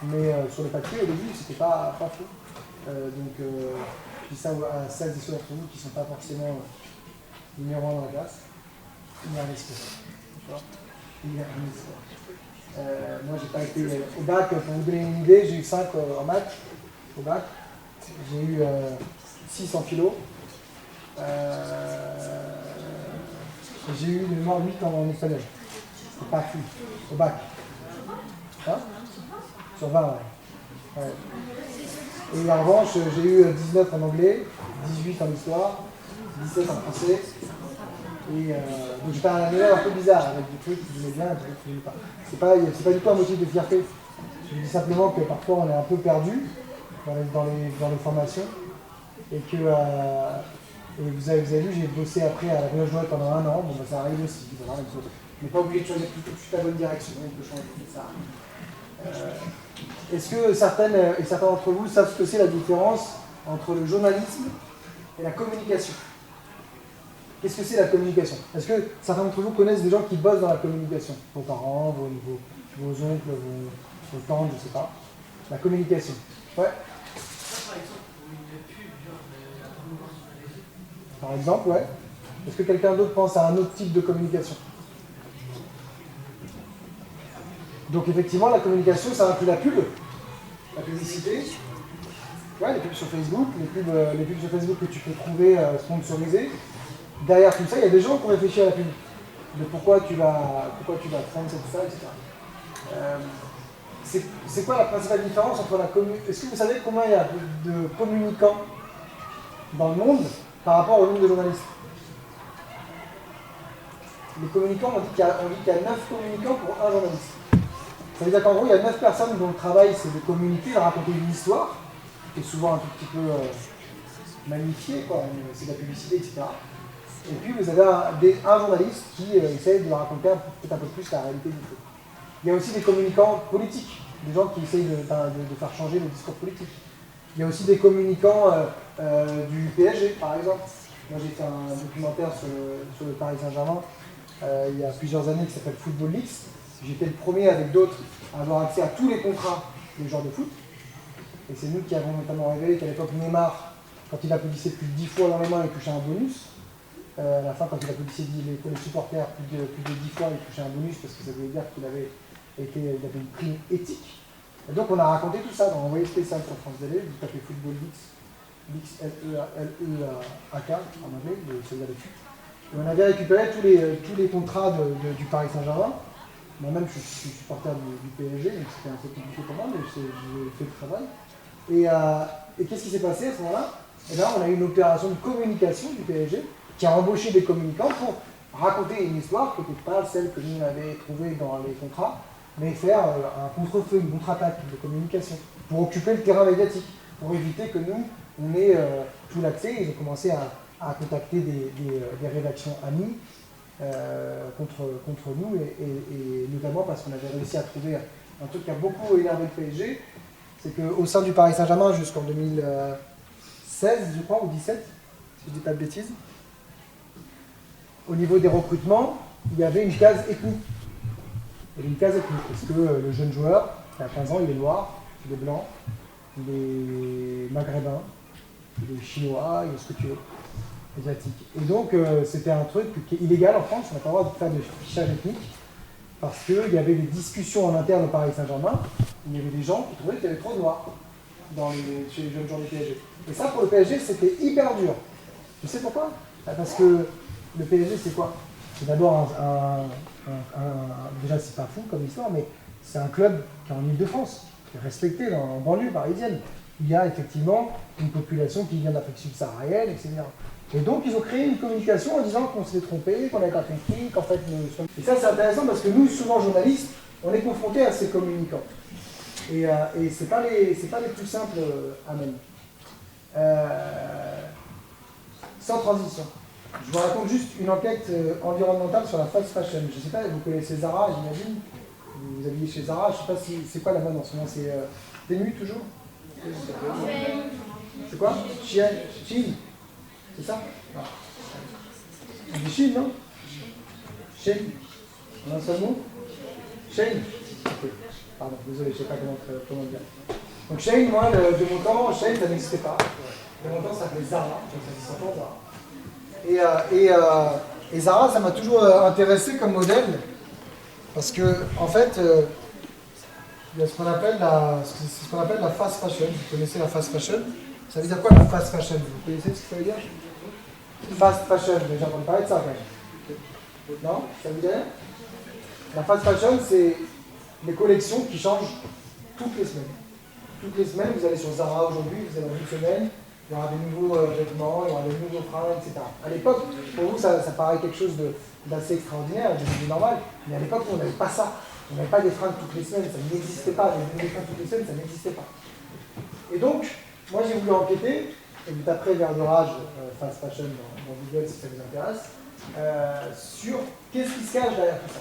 Mais sur le papier, au début, c'était pas fou. Je dis ça à celles et ceux d'entre vous qui ne sont pas forcément numéro 1 dans la classe. Il y a un risque. Moi, j'ai pas été au bac, pour vous donner une idée, j'ai eu 5 en maths au bac. J'ai eu 6 en philo. J'ai eu une mémoire 8 en espagnol. C'est pas fou. Au bac. Hein? Sur 20, ouais. Et en revanche, j'ai eu 19 en anglais, 18 en histoire, 17 en français. Et donc j'étais un élève un peu bizarre, avec des trucs que j'aimais bien et des trucs que j'aimais pas. C'est pas du tout un motif de fierté. Je dis simplement que parfois on est un peu perdu dans les formations. Et que et vous avez vu, j'ai bossé après à la Village Noël pendant 1 an. Bon, bah, ça arrive aussi. Voilà, on n'est pas obligé de choisir tout de suite la bonne direction. On peut changer tout ça. Est-ce que certaines et certains d'entre vous savent ce que c'est la différence entre le journalisme et la communication? Qu'est-ce que c'est la communication? Est-ce que certains d'entre vous connaissent des gens qui bossent dans la communication? Vos parents, vos oncles, vos tantes, je ne sais pas. La communication. Ouais. Par exemple, ouais. Est-ce que quelqu'un d'autre pense à un autre type de communication? Donc effectivement, la communication, ça inclut la pub, la publicité, ouais, les pubs sur Facebook, les pubs sur Facebook que tu peux trouver sponsorisées. Derrière tout ça, il y a des gens qui ont réfléchi à la pub, de pourquoi tu vas prendre cette salle, etc. C'est quoi la principale différence entre la communication? Est-ce que vous savez combien il y a de communicants dans le monde par rapport au nombre de journalistes? Les communicants, on dit qu'il y a 9 communicants pour un journaliste. Ça veut dire qu'en gros, il y a 9 personnes dont le travail c'est de communiquer, de raconter une histoire, qui est souvent un tout petit peu magnifiée, quoi, c'est de la publicité, etc. Et puis vous avez un journaliste qui essaye de raconter peut-être un peu plus la réalité du truc. Il y a aussi des communicants politiques, des gens qui essayent de faire changer le discours politique. Il y a aussi des communicants du PSG, par exemple. Moi j'ai fait un documentaire sur le Paris Saint-Germain il y a plusieurs années qui s'appelle Football Leaks. J'étais le premier avec d'autres à avoir accès à tous les contrats des joueurs de foot. Et c'est nous qui avons notamment révélé qu'à l'époque, Neymar, quand il a publié plus de 10 fois dans les mains, il touchait un bonus. À la fin, quand il a publié pour les supporters plus de 10 fois, il touchait un bonus parce que ça voulait dire qu'il avait une prime éthique. Et donc on a raconté tout ça dans Envoyé spécial sur France Télé, vous tapez Football Leaks, Leaks L-E-A-K en anglais, le soldat de foot. Et on avait récupéré tous les contrats du Paris Saint-Germain. Moi-même, je suis supporter du PSG, donc c'était un peu compliqué pour moi, mais j'ai fait le travail. Et qu'est-ce qui s'est passé à ce moment-là? Et là, on a eu une opération de communication du PSG qui a embauché des communicants pour raconter une histoire qui n'était pas celle que nous avions trouvée dans les contrats, mais faire un contre-feu, une contre-attaque de communication, pour occuper le terrain médiatique, pour éviter que nous, on ait tout l'accès. Ils ont commencé à contacter des rédactions amies contre nous, et notamment parce qu'on avait réussi à trouver un truc qui a beaucoup énervé le PSG, c'est qu'au sein du Paris Saint-Germain, jusqu'en 2016, je crois, ou 2017, si je ne dis pas de bêtises, au niveau des recrutements, il y avait une case ethnique. Il y avait une case ethnique, parce que le jeune joueur, il a 15 ans, il est noir, il est blanc, il est maghrébin, il est chinois, il est ce que tu veux. Asiatique. Et donc, c'était un truc qui est illégal en France, on n'a pas le droit de faire de fichage ethnique, parce qu'il y avait des discussions en interne au Paris Saint-Germain, où il y avait des gens qui trouvaient qu'il y avait trop de noirs. chez les jeunes gens du PSG. Et ça, pour le PSG, c'était hyper dur. Tu sais pourquoi? Parce que le PSG, c'est quoi? C'est d'abord déjà, c'est pas fou comme histoire, mais c'est un club qui est en Ile-de-France, qui est respecté en banlieue parisienne. Il y a effectivement une population qui vient d'Afrique subsaharienne, etc. Et donc, ils ont créé une communication en disant qu'on s'était trompé, qu'on n'avait pas compris, qu'en fait... Et ça, c'est intéressant parce que nous, souvent journalistes, on est confrontés à ces communicants. Et c'est pas les plus simples à mener. Sans transition. Je vous raconte juste une enquête environnementale sur la fast fashion. Je ne sais pas, vous connaissez Zara, j'imagine. Vous habillez chez Zara, je ne sais pas si c'est quoi la mode en ce moment. C'est Temu toujours? C'est quoi? Chine? C'est ça? Non. Du Chine, non? Chine? En un seul mot? Chine? Ok. Pardon, désolé, je ne sais pas comment dire. Donc Chine, moi, de mon temps, Chine, ça n'existait pas. De mon temps, ça s'appelait Zara. Donc ça s'appelle Zara. Et Zara, ça m'a toujours intéressé comme modèle. Parce que, en fait, il y a ce qu'on appelle la fast fashion. Vous connaissez la fast fashion? Ça veut dire quoi la fast fashion? Vous connaissez ce que ça veut dire? Fast fashion, déjà on parler de ça quand même. Non? Ça vous dit rien? La fast fashion, c'est des collections qui changent toutes les semaines. Toutes les semaines, vous allez sur Zara aujourd'hui, vous allez dans une semaine, il y aura des nouveaux vêtements, il y aura des nouveaux fringues, etc. À l'époque, pour vous, ça paraît quelque chose d'assez extraordinaire, de normal, mais à l'époque, on n'avait pas ça. On n'avait pas des fringues toutes les semaines, ça n'existait pas. Des fringues toutes les semaines, ça n'existait pas. Et donc, moi j'ai voulu enquêter, et vous taperez vers l'orage fast fashion dans Google si ça vous intéresse, sur qu'est-ce qui se cache derrière tout ça.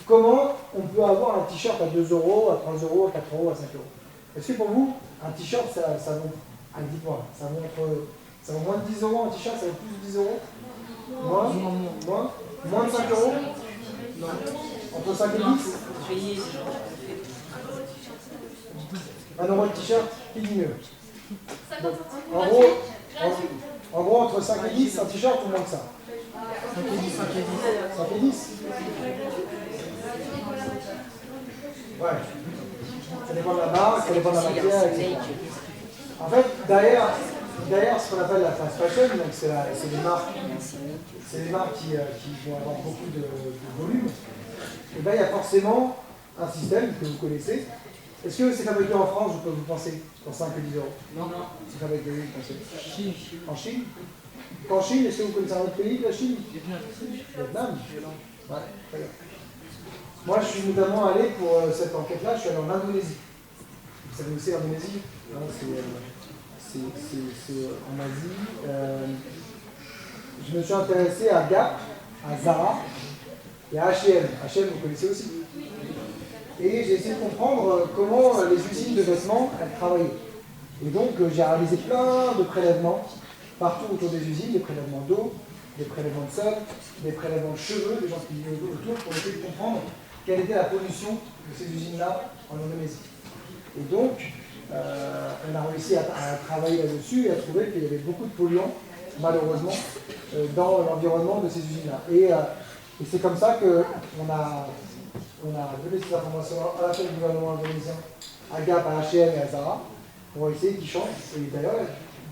Comment on peut avoir un t-shirt à 2 €, à 3 €, à 4 €, à 5 €. Est-ce que pour vous, un t-shirt, ça vaut, allez, dites-moi, ça vaut moins de 10 € un t-shirt, ça vaut plus de 10 €? Moins de 5 €? Non. Entre 5 et 10? 1 € de t-shirt, qui dit mieux? Donc, en gros, entre 5 et 10, un t-shirt ou moins que ça? 5 et 10, 5 et 10. 5 et 10? Ouais. Ça dépend de la marque, ça dépend de la matière, etc. En fait, derrière ce qu'on appelle la fast fashion, donc c'est les marques qui vont avoir beaucoup de volume, et bien il y a forcément un système que vous connaissez. Est-ce que c'est fabriqué en France, vous pensez, pour 5 et 10 €? Non. C'est fabriqué où, vous pensez? Chine. En Chine? En Chine, est-ce que vous connaissez un autre pays, la Chine? Vietnam. Ouais, très bien. Moi, je suis notamment allé pour cette enquête-là, je suis allé en Indonésie. Vous savez où c'est l'Indonésie? C'est en Asie. Je me suis intéressé à Gap, à Zara et à H&M. H&M, vous connaissez aussi? Et j'ai essayé de comprendre comment les usines de vêtements, elles travaillaient. Et donc, j'ai réalisé plein de prélèvements partout autour des usines, des prélèvements d'eau, des prélèvements de sol, des prélèvements de cheveux, des gens qui vivaient autour, pour essayer de comprendre quelle était la pollution de ces usines-là en Indonésie. Et donc, on a réussi à travailler là-dessus et à trouver qu'il y avait beaucoup de polluants, malheureusement, dans l'environnement de ces usines-là. Et c'est comme ça qu'on a donné ces informations à la fois du gouvernement indonésien, à Gap, à H&M et à Zara, pour essayer qu'ils changent. Et d'ailleurs,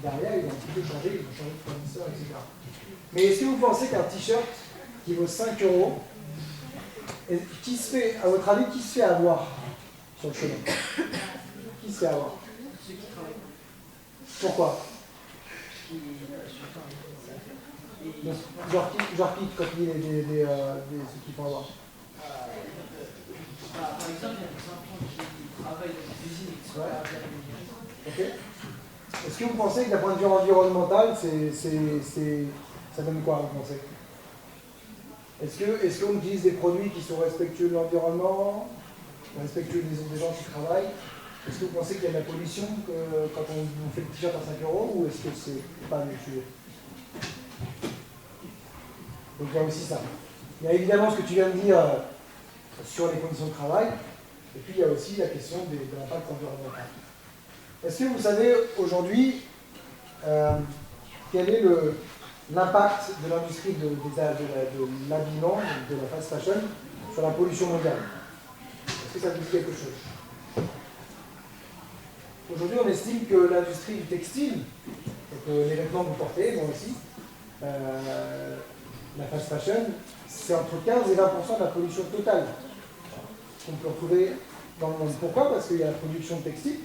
derrière, ils ont un petit peu changé, ils ont changé de fournisseur, etc. Mais est-ce que vous pensez qu'un t-shirt qui vaut 5 €, qui se fait, à votre avis, qui se fait avoir sur le chemin? Qui se fait avoir? Pourquoi? Genre qui, quand il y a ceux qui font avoir? Par exemple, il y a des enfants qui travaillent dans des usines qui sont à la. Ok. Est-ce que vous pensez que d'un point de vue environnemental, ça donne quoi, vous pensez? Est-ce qu'on utilise des produits qui sont respectueux de l'environnement, respectueux des gens qui travaillent? Est-ce que vous pensez qu'il y a de la pollution quand on fait le t-shirt à 5 € ou est-ce que c'est pas le sujet? Donc il y a aussi ça. Il y a évidemment ce que tu viens de dire sur les conditions de travail, et puis il y a aussi la question de l'impact environnemental. Est-ce que vous savez aujourd'hui quel est l'impact de l'industrie de l'habillement, de la fast fashion, sur la pollution mondiale? Est-ce que ça vous dit quelque chose? Aujourd'hui, on estime que l'industrie du textile, donc les vêtements que vous portez, moi aussi, la fast fashion, c'est entre 15 et 20% de la pollution totale qu'on peut retrouver dans le monde. Pourquoi? Parce qu'il y a la production de textiles,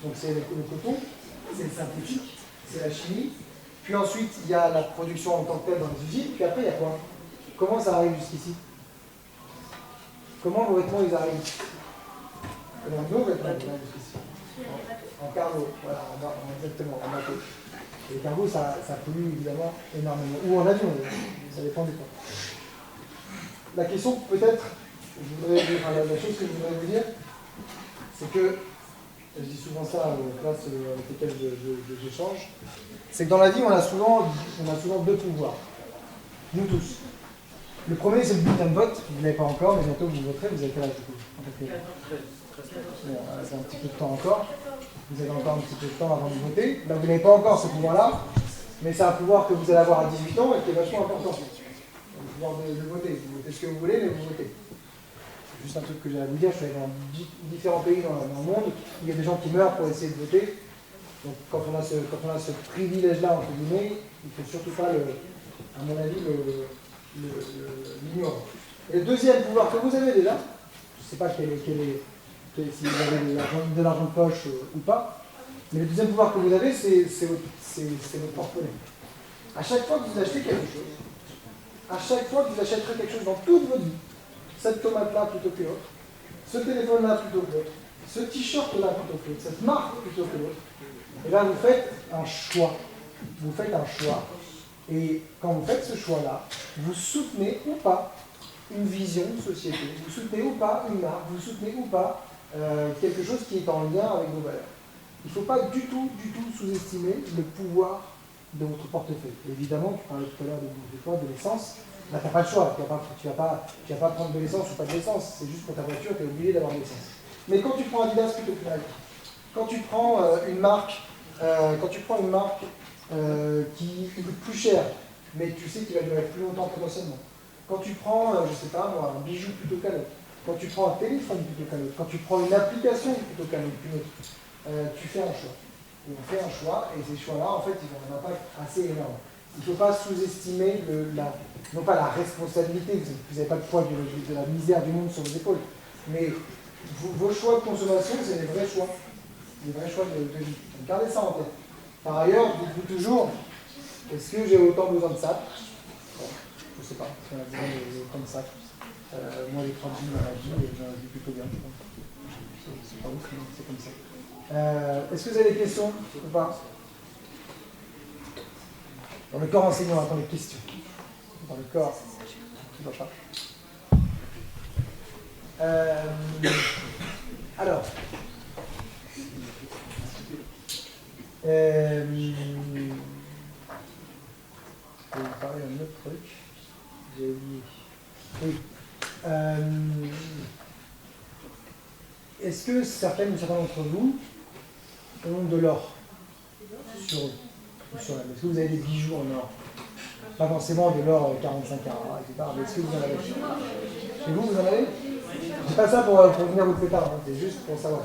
donc c'est le coton, c'est le synthétique, c'est la chimie. Puis ensuite, il y a la production en tant que telle dans les usines. Puis après, il y a quoi? Comment ça arrive jusqu'ici? Comment vos vêtements ils arrivent? Comment nos vêtements ils arrivent jusqu'ici? En cargo, voilà, exactement, en bateau. Et les cargos, ça pollue évidemment énormément. Ou en avion, ça dépend du temps. La question, peut-être, la chose que je voudrais vous dire, c'est que, je dis souvent ça aux classes avec lesquelles j'échange, c'est que dans la vie, on a souvent deux pouvoirs. Nous tous. Le premier, c'est le bulletin de vote. Vous ne l'avez pas encore, mais bientôt vous voterez. Vous avez quel âge du coup? Bon, c'est un petit peu de temps encore. Vous avez encore un petit peu de temps avant de voter. Donc vous n'avez pas encore ce pouvoir-là, mais c'est un pouvoir que vous allez avoir à 18 ans et qui est vachement important. Le pouvoir de voter. Vous votez ce que vous voulez, mais vous votez. Juste un truc que j'ai à vous dire, je suis allé dans différents pays dans le monde, il y a des gens qui meurent pour essayer de voter. Donc quand on a ce privilège-là, entre guillemets, il ne faut surtout pas, à mon avis, l'ignorer. Et le deuxième pouvoir que vous avez déjà, je ne sais pas si vous avez de l'argent de poche ou pas, mais le deuxième pouvoir que vous avez, c'est votre porte-monnaie. À chaque fois que vous achetez quelque chose, à chaque fois que vous achèterez quelque chose dans toute votre vie, cette tomate-là plutôt que l'autre, ce téléphone-là plutôt que l'autre, ce t-shirt-là plutôt que l'autre, cette marque plutôt que l'autre, et là vous faites un choix. Vous faites un choix. Et quand vous faites ce choix-là, vous soutenez ou pas une vision de société, vous soutenez ou pas une marque, vous soutenez ou pas quelque chose qui est en lien avec vos valeurs. Il ne faut pas du tout sous-estimer le pouvoir de votre portefeuille. Évidemment, tu parlais tout à l'heure de l'essence. Là, tu n'as pas le choix. Tu ne vas pas prendre de l'essence ou pas de l'essence. C'est juste pour ta voiture, tu es obligé d'avoir de l'essence. Mais quand tu prends Adidas plutôt que Nike, quand tu prends une marque qui coûte plus cher, mais tu sais qu'il va durer plus longtemps potentiellement. Quand tu prends, je ne sais pas moi, un bijou plutôt qu'un autre. Quand tu prends un téléphone plutôt qu'un autre. Quand tu prends une application plutôt qu'un autre. Tu fais un choix. Et on fait un choix, et ces choix-là, en fait, ils ont un impact assez énorme. Il ne faut pas sous-estimer non pas la responsabilité, vous n'avez pas le poids de la misère du monde sur vos épaules, mais vos choix de consommation, c'est des vrais choix. Des vrais choix de vie. Donc gardez ça en tête. Par ailleurs, dites-vous toujours, est-ce que j'ai autant besoin de sacs? Je ne sais pas, si on a besoin autant de sacs. Moi, les 30 000 dans la vie, j'en ai vu plutôt bien, je pense. C'est pas ouf, mais c'est comme ça. Est-ce que vous avez des questions ou pas? Dans le corps enseignant, on attend les questions. Dans le corps, tu ne vois pas. Alors, je vais vous parler d'un autre truc. J'ai oublié. Oui. Est-ce que certains d'entre vous ont de l'or sur eux? Est-ce que vous avez des bijoux en or? Pas forcément de l'or 45 carats, etc. Mais est-ce que vous en avez? Chez vous, vous en avez? Je dis pas ça pour venir vous pétard, hein, c'est juste pour savoir.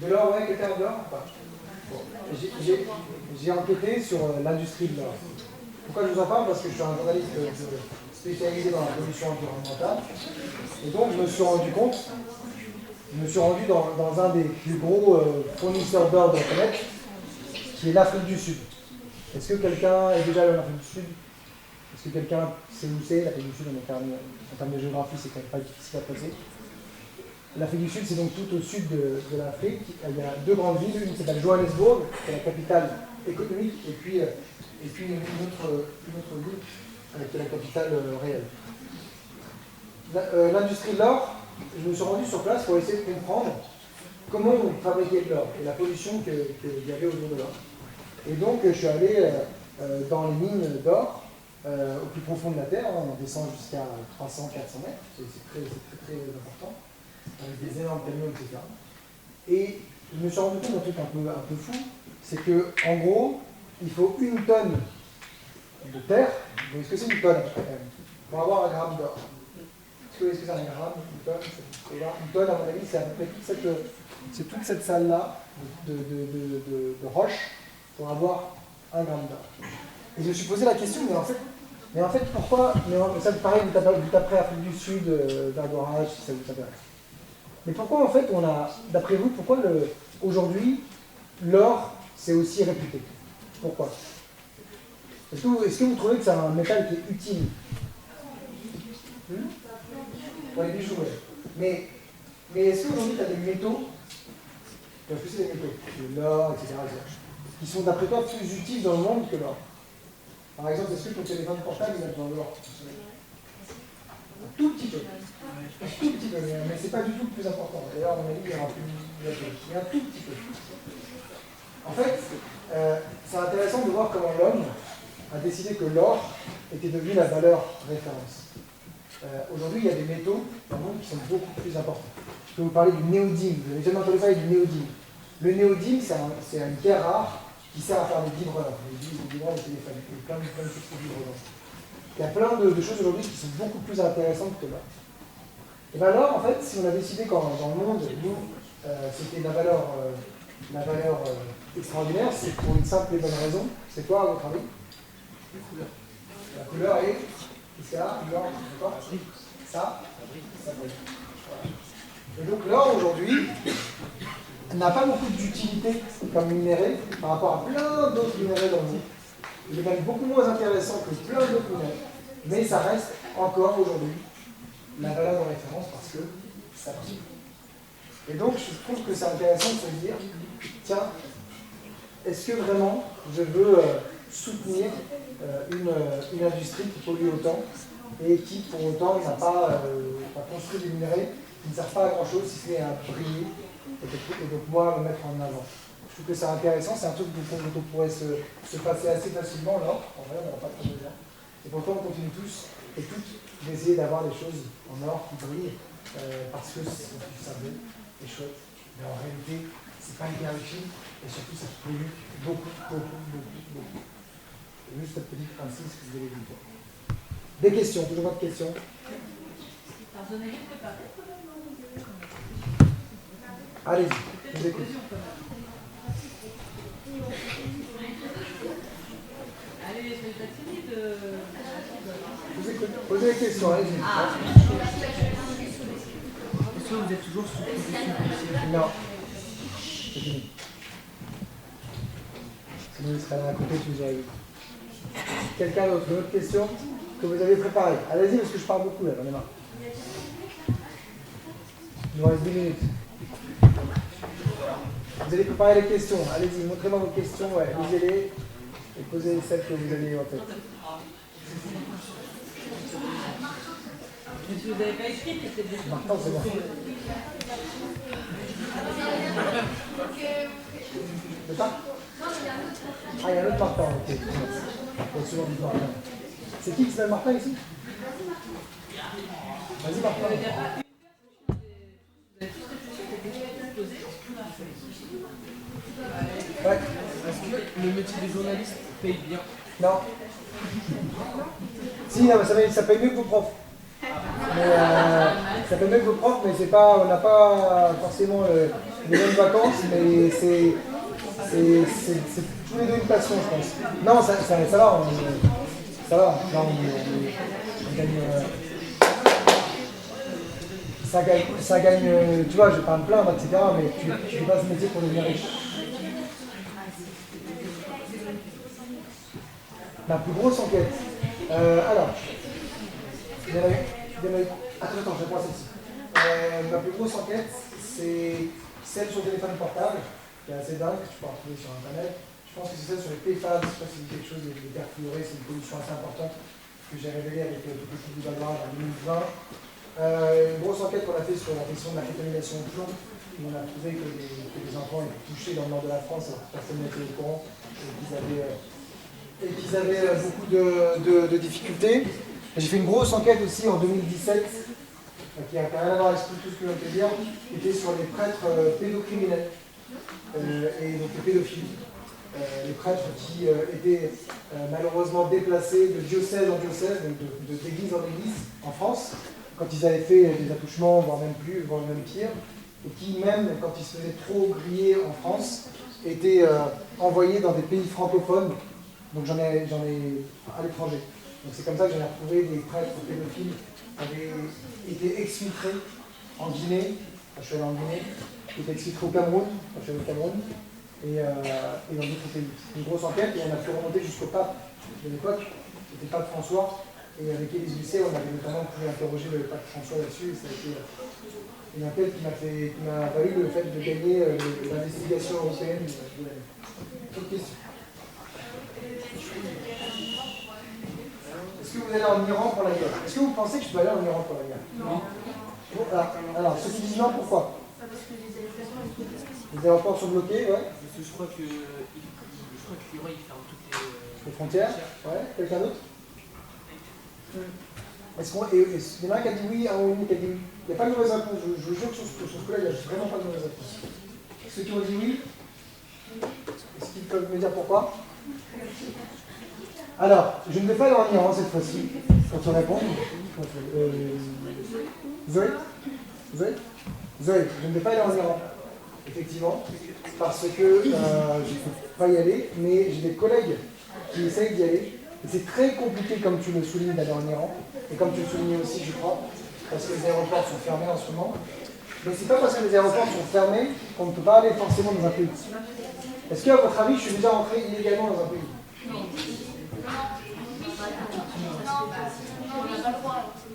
De l'or, ouais, quelqu'un a de l'or ou pas? Bon. J'ai enquêté sur l'industrie de l'or. Pourquoi je vous en parle? Parce que je suis un journaliste spécialisé dans la pollution environnementale. Et donc, je me suis rendu dans un des plus gros fournisseurs d'or de la planète, qui est l'Afrique du Sud. Est-ce que quelqu'un est déjà allé en Afrique du Sud? Est-ce que quelqu'un sait où c'est? L'Afrique du Sud, en termes de géographie, c'est quand même pas difficile à placer. L'Afrique du Sud, c'est donc tout au sud de l'Afrique. Il y a deux grandes villes, une qui s'appelle Johannesburg, qui est la capitale économique, et puis une autre ville, qui est la capitale réelle. L'industrie de l'or, je me suis rendu sur place pour essayer de comprendre comment on fabriquait de l'or et la pollution qu'il y avait autour de l'or. Et donc, je suis allé dans les mines d'or, au plus profond de la Terre, on descend jusqu'à 300-400 mètres, c'est très important, avec des énormes camions, etc. Et je me suis rendu compte d'un truc un peu fou, c'est qu'en gros, il faut 1 tonne de terre. Vous voyez ce que c'est une tonne pour avoir 1 gramme d'or. Est-ce que c'est un gramme, une tonne? Une tonne, à mon avis, c'est à peu près toute cette salle-là de roche pour avoir 1 gramme d'or. Et je me suis posé la question, mais en fait pourquoi, ça me paraît, vous taperez Afrique du Sud, vers l'orage, si ça vous intéresse. Mais pourquoi en fait d'après vous, pourquoi aujourd'hui l'or c'est aussi réputé? Pourquoi? Est-ce que vous trouvez que c'est un métal qui est utile? Pour les bijoux, ouais. Mais est-ce qu'aujourd'hui tu as des métaux, est-ce que c'est des métaux, l'or, etc., qui sont d'après toi plus utiles dans le monde que l'or? Par exemple, est-ce que ton téléphone portable il a besoin d'or? Un tout petit peu. Un tout petit peu, mais c'est pas du tout le plus important. D'ailleurs, à mon avis, il y aura plus mais un tout petit peu. En fait, c'est intéressant de voir comment l'homme a décidé que l'or était devenu la valeur référence. Aujourd'hui, il y a des métaux dans le monde qui sont beaucoup plus importants. Je peux vous parler du néodyme. Vous avez jamais entendu parler du néodyme. Le néodyme, c'est une pierre rare qui sert à faire des vibreurs, des vibreurs de téléphone. Il y a plein de choses qui vibrent dedans. Il y a plein de choses aujourd'hui qui sont beaucoup plus intéressantes que l'or. Et bien alors, en fait, si on a décidé dans le monde, nous, c'était la valeur extraordinaire, c'est pour une simple et bonne raison. C'est quoi, à votre avis? La couleur est... Qu'est-ce qu'il y a? L'or, d'accord? Ça brille. Voilà. Et donc l'or, aujourd'hui, n'a pas beaucoup d'utilité comme minerai par rapport à plein d'autres minéraux dans le monde. Il est même beaucoup moins intéressant que plein d'autres minéraux. Mais ça reste encore aujourd'hui la valeur de référence parce que ça brille. Et donc je trouve que c'est intéressant de se dire, tiens, est-ce que vraiment je veux soutenir une industrie qui pollue autant et qui pour autant n'a pas construit des minéraux qui ne servent pas à grand chose si ce n'est à briller et donc moi me mettre en avant. Je trouve que c'est intéressant, c'est un truc dont on pourrait se passer assez facilement là, en vrai on n'aura pas trop besoin. Et pourtant on continue tous et toutes d'essayer d'avoir des choses en or qui brillent parce que c'est du savon, c'est chouette, mais en réalité c'est pas hyper utile et surtout ça pollue beaucoup. C'est juste cette petite principe que vous avez vu. Des questions, toujours pas de questions? Allez-y, je vous écoute. Allez, soyez pas timide. Je vous écoute. Posez des questions, allez-y. Est-ce que vous êtes toujours sous position? Non. C'est fini. Sinon, il serait là à côté, tu nous aurais vu. Quelqu'un d'autre, une autre question que vous avez préparée? Allez-y, parce que je parle beaucoup là, j'en ai marre. Il nous reste 10 minutes. Vous allez préparer les questions. Allez-y, montrez-moi vos questions, ouais, lisez-les et posez celles que vous avez en tête. Mais si vous n'avez pas écrit, c'est peut-être des Martin, c'est bon. De ça? Ah, il y a un autre Martin, ok. Il y a souvent du Martin. C'est qui s'appelle Martin ici? Vas-y, Martin. Il n'y a pas une personne, vous avez tous réfléchi à des questions posées. Ouais. Est-ce que le métier de journaliste paye bien? Non. Si, non, mais ça paye mieux que vos profs. Mais, ça paye mieux que vos profs, mais c'est pas, on n'a pas forcément les mêmes vacances, mais c'est tous les deux une passion, je pense. Non, ça va, ça va. Non, on gagne, ça gagne, tu vois, je parle plein, etc., mais tu fais pas ce métier pour devenir riche. Ma plus grosse enquête. Alors, il y en a eu. Attends, je vais prendre celle-ci. Ma plus grosse enquête, c'est celle sur le téléphone portable, qui est assez dingue, que tu peux retrouver sur Internet. Je pense que c'est celle sur les PFAS, je sais pas si c'est quelque chose de terres fluorées, c'est une pollution assez importante que j'ai révélée avec le petit du Valorage en 2020. Une grosse enquête qu'on a fait sur la question de la contamination au plomb, où on a trouvé que les enfants étaient touchés dans le nord de la France, personne n'était au courant, et qu'ils avaient beaucoup de difficultés. J'ai fait une grosse enquête aussi en 2017, qui n'a rien à voir avec tout ce que je viens de te dire, qui était sur les prêtres pédocriminels et donc les pédophiles. Les prêtres qui étaient malheureusement déplacés de diocèse en diocèse, donc d'église en église en France, quand ils avaient fait des attouchements, voire même plus, voire même pire, et qui même, quand ils se faisaient trop griller en France, étaient envoyés dans des pays francophones, donc j'en ai à l'étranger. Donc c'est comme ça que j'en ai retrouvé des prêtres pédophiles qui avaient été exfiltrés en Guinée, quand je suis allé en Guinée, qui étaient exfiltrés au Cameroun, quand je suis allé au Cameroun, et dans d'autres pays. C'est une grosse enquête et on a pu remonter jusqu'au pape de l'époque, c'était le pape François, et avec Élise Lucet, on avait notamment pu interroger le pape François là-dessus, et ça a été une enquête qui m'a valu le fait de gagner l'investigation européenne de l'année. Autre question. Est-ce que vous allez en Iran pour la guerre? Est-ce que vous pensez que je peux aller en Iran pour la guerre? Non. Bon, alors, ceux qui disent non, pourquoi? Les aéroports sont bloqués, ouais. Parce que je crois que l'Iran il ferme toutes les frontières. Ouais. Quelqu'un d'autre? Est-ce qu'il y en a un qui a dit oui, un ou une qui a dit oui? Il n'y a pas de mauvaise réponse. Je vous jure que sur ce coup-là, il n'y a vraiment pas de mauvaise réponse. Ceux qui ont dit oui, est-ce qu'ils peuvent me dire pourquoi? Alors, je ne vais pas aller en Iran cette fois-ci, quand on répond. Zoé, je ne vais pas aller en Iran, effectivement, parce que je ne peux pas y aller, mais j'ai des collègues qui essayent d'y aller. Et c'est très compliqué, comme tu le soulignes, d'aller en Iran, et comme tu le soulignais aussi, je crois, parce que les aéroports sont fermés en ce moment. Mais c'est pas parce que les aéroports sont fermés qu'on ne peut pas aller forcément dans un pays. Est-ce qu'à votre avis, je suis déjà rentré illégalement dans un pays?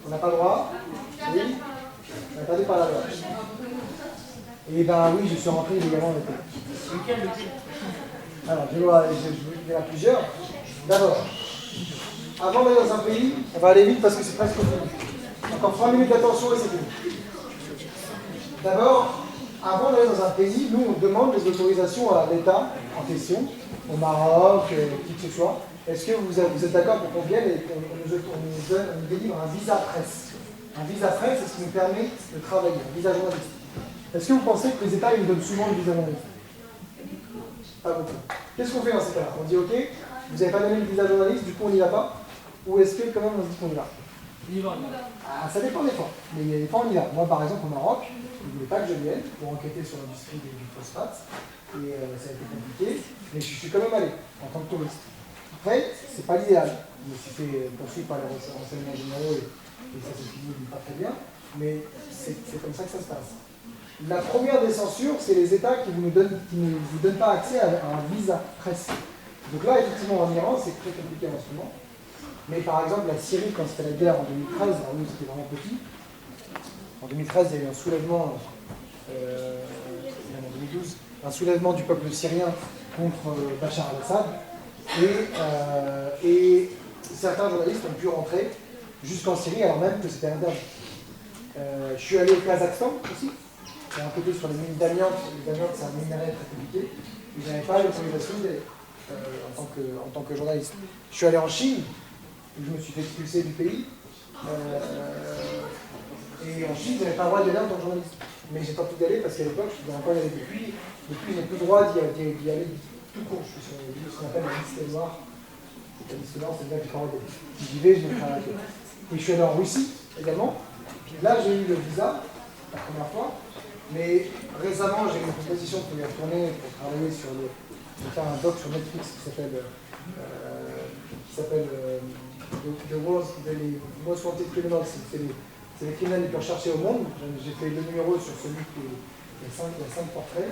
On n'a pas le droit? Oui. On est interdit par la loi. Et ben oui, je suis rentré illégalement dans le pays. Alors, je vais en plusieurs. D'abord, avant d'aller dans un pays, on va aller vite parce que c'est presque fini. Encore 3 minutes d'attention et c'est fini. D'abord, avant d'aller dans un pays, nous on demande des autorisations à l'État en question, au Maroc, qui que ce soit. Est-ce que vous êtes d'accord pour qu'on vienne et qu'on nous délivre un visa presse? Un visa presse, c'est ce qui nous permet de travailler, un visa journalistique. Est-ce que vous pensez que les États ils nous donnent souvent le visa journalistique? Pas beaucoup. Qu'est-ce qu'on fait dans ces cas-là? On dit ok, vous n'avez pas donné le visa journaliste, du coup on n'y va pas? Ou est-ce que quand même on se dit qu'on y va? Ça dépend des fois. Mais il y a des fois on y va. Moi par exemple au Maroc, ils ne voulaient pas que je vienne pour enquêter sur l'industrie du phosphate. Et ça a été compliqué. Mais je suis quand même allé en tant que touriste. Après, c'est pas l'idéal. Je me suis fait poursuivre par les renseignements généraux et ça s'est fini pas très bien. Mais c'est comme ça que ça se passe. La première des censures, c'est les États qui ne vous donnent pas accès à un visa presse. Donc là, effectivement, en Iran, c'est très compliqué en ce moment. Mais par exemple, la Syrie, quand c'était la guerre en 2013, là où c'était vraiment petit, en 2013, il y a eu un soulèvement, en 2012, un soulèvement du peuple syrien contre Bachar al-Assad. Et certains journalistes ont pu rentrer jusqu'en Syrie, alors même que c'était interdit. Je suis allé au Kazakhstan aussi. C'est un côté sur les mines d'amiante. Les amiantes, c'est un minerai très compliqué. Et je n'avais pas l'autorisation d'y aller en tant que journaliste. Je suis allé en Chine, où je me suis fait expulser du pays. Et en Chine, je n'avais pas le droit d'y aller en tant que journaliste. Mais j'ai tenté d'y aller parce qu'à l'époque, je devais encore y aller depuis. Depuis, je n'ai plus le droit d'y aller tout court. Je suis sur ce qu'on appelle la liste noire. La liste noire, c'est bien que je travaille. Si j'y vais, je me ferai arrêter. Et je suis allé en Russie également. Puis là, j'ai eu le visa, la première fois. Mais récemment, j'ai eu une proposition pour y retourner, pour travailler sur faire un doc sur Netflix qui s'appelle The Most Wanted Criminals. C'est les criminels les plus recherchés au monde. J'ai fait 2 numéros sur celui qui il y a 5 portraits.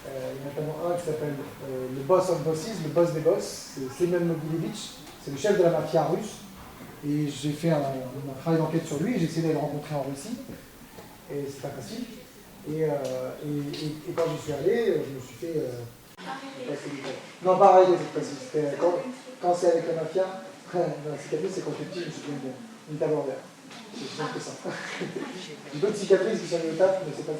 Il y a notamment un qui s'appelle le Boss of Bosses, le boss des boss. C'est Semyon Mogilevich, c'est le chef de la mafia russe. Et j'ai fait un travail d'enquête sur lui. J'ai essayé d'aller le rencontrer en Russie. Et c'est pas facile. Et quand j'y suis allé, je me suis fait... Non, pareil, c'était quand c'est avec la mafia, la cicatrice, c'est quand tu es petit, je me suis fait une table en verre. C'est simple que ça. J'ai d'autres cicatrices qui sont liées au taf, mais c'est pas ça.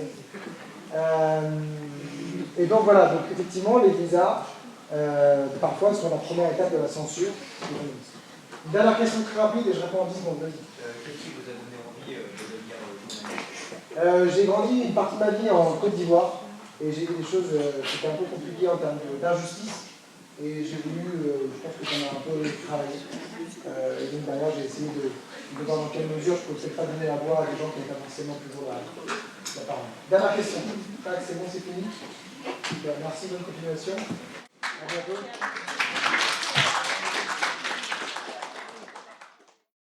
Et donc voilà, donc effectivement, les visas, parfois, sont la première étape de la censure. Une dernière question très rapide et je réponds en 10 secondes. Qu'est-ce qui vous a donné envie de devenir journaliste? J'ai grandi une partie de ma vie en Côte d'Ivoire et j'ai vu des choses qui étaient un peu compliquées en termes d'injustice et j'ai voulu, je pense que ça m'a un peu travaillé. Et donc derrière j'ai essayé de voir dans quelle mesure je peux peut-être pas donner la voix à des gens qui n'ont pas forcément toujours la parole. Dernière question. Tac, c'est bon, c'est fini. Super, merci, bonne continuation. À bientôt.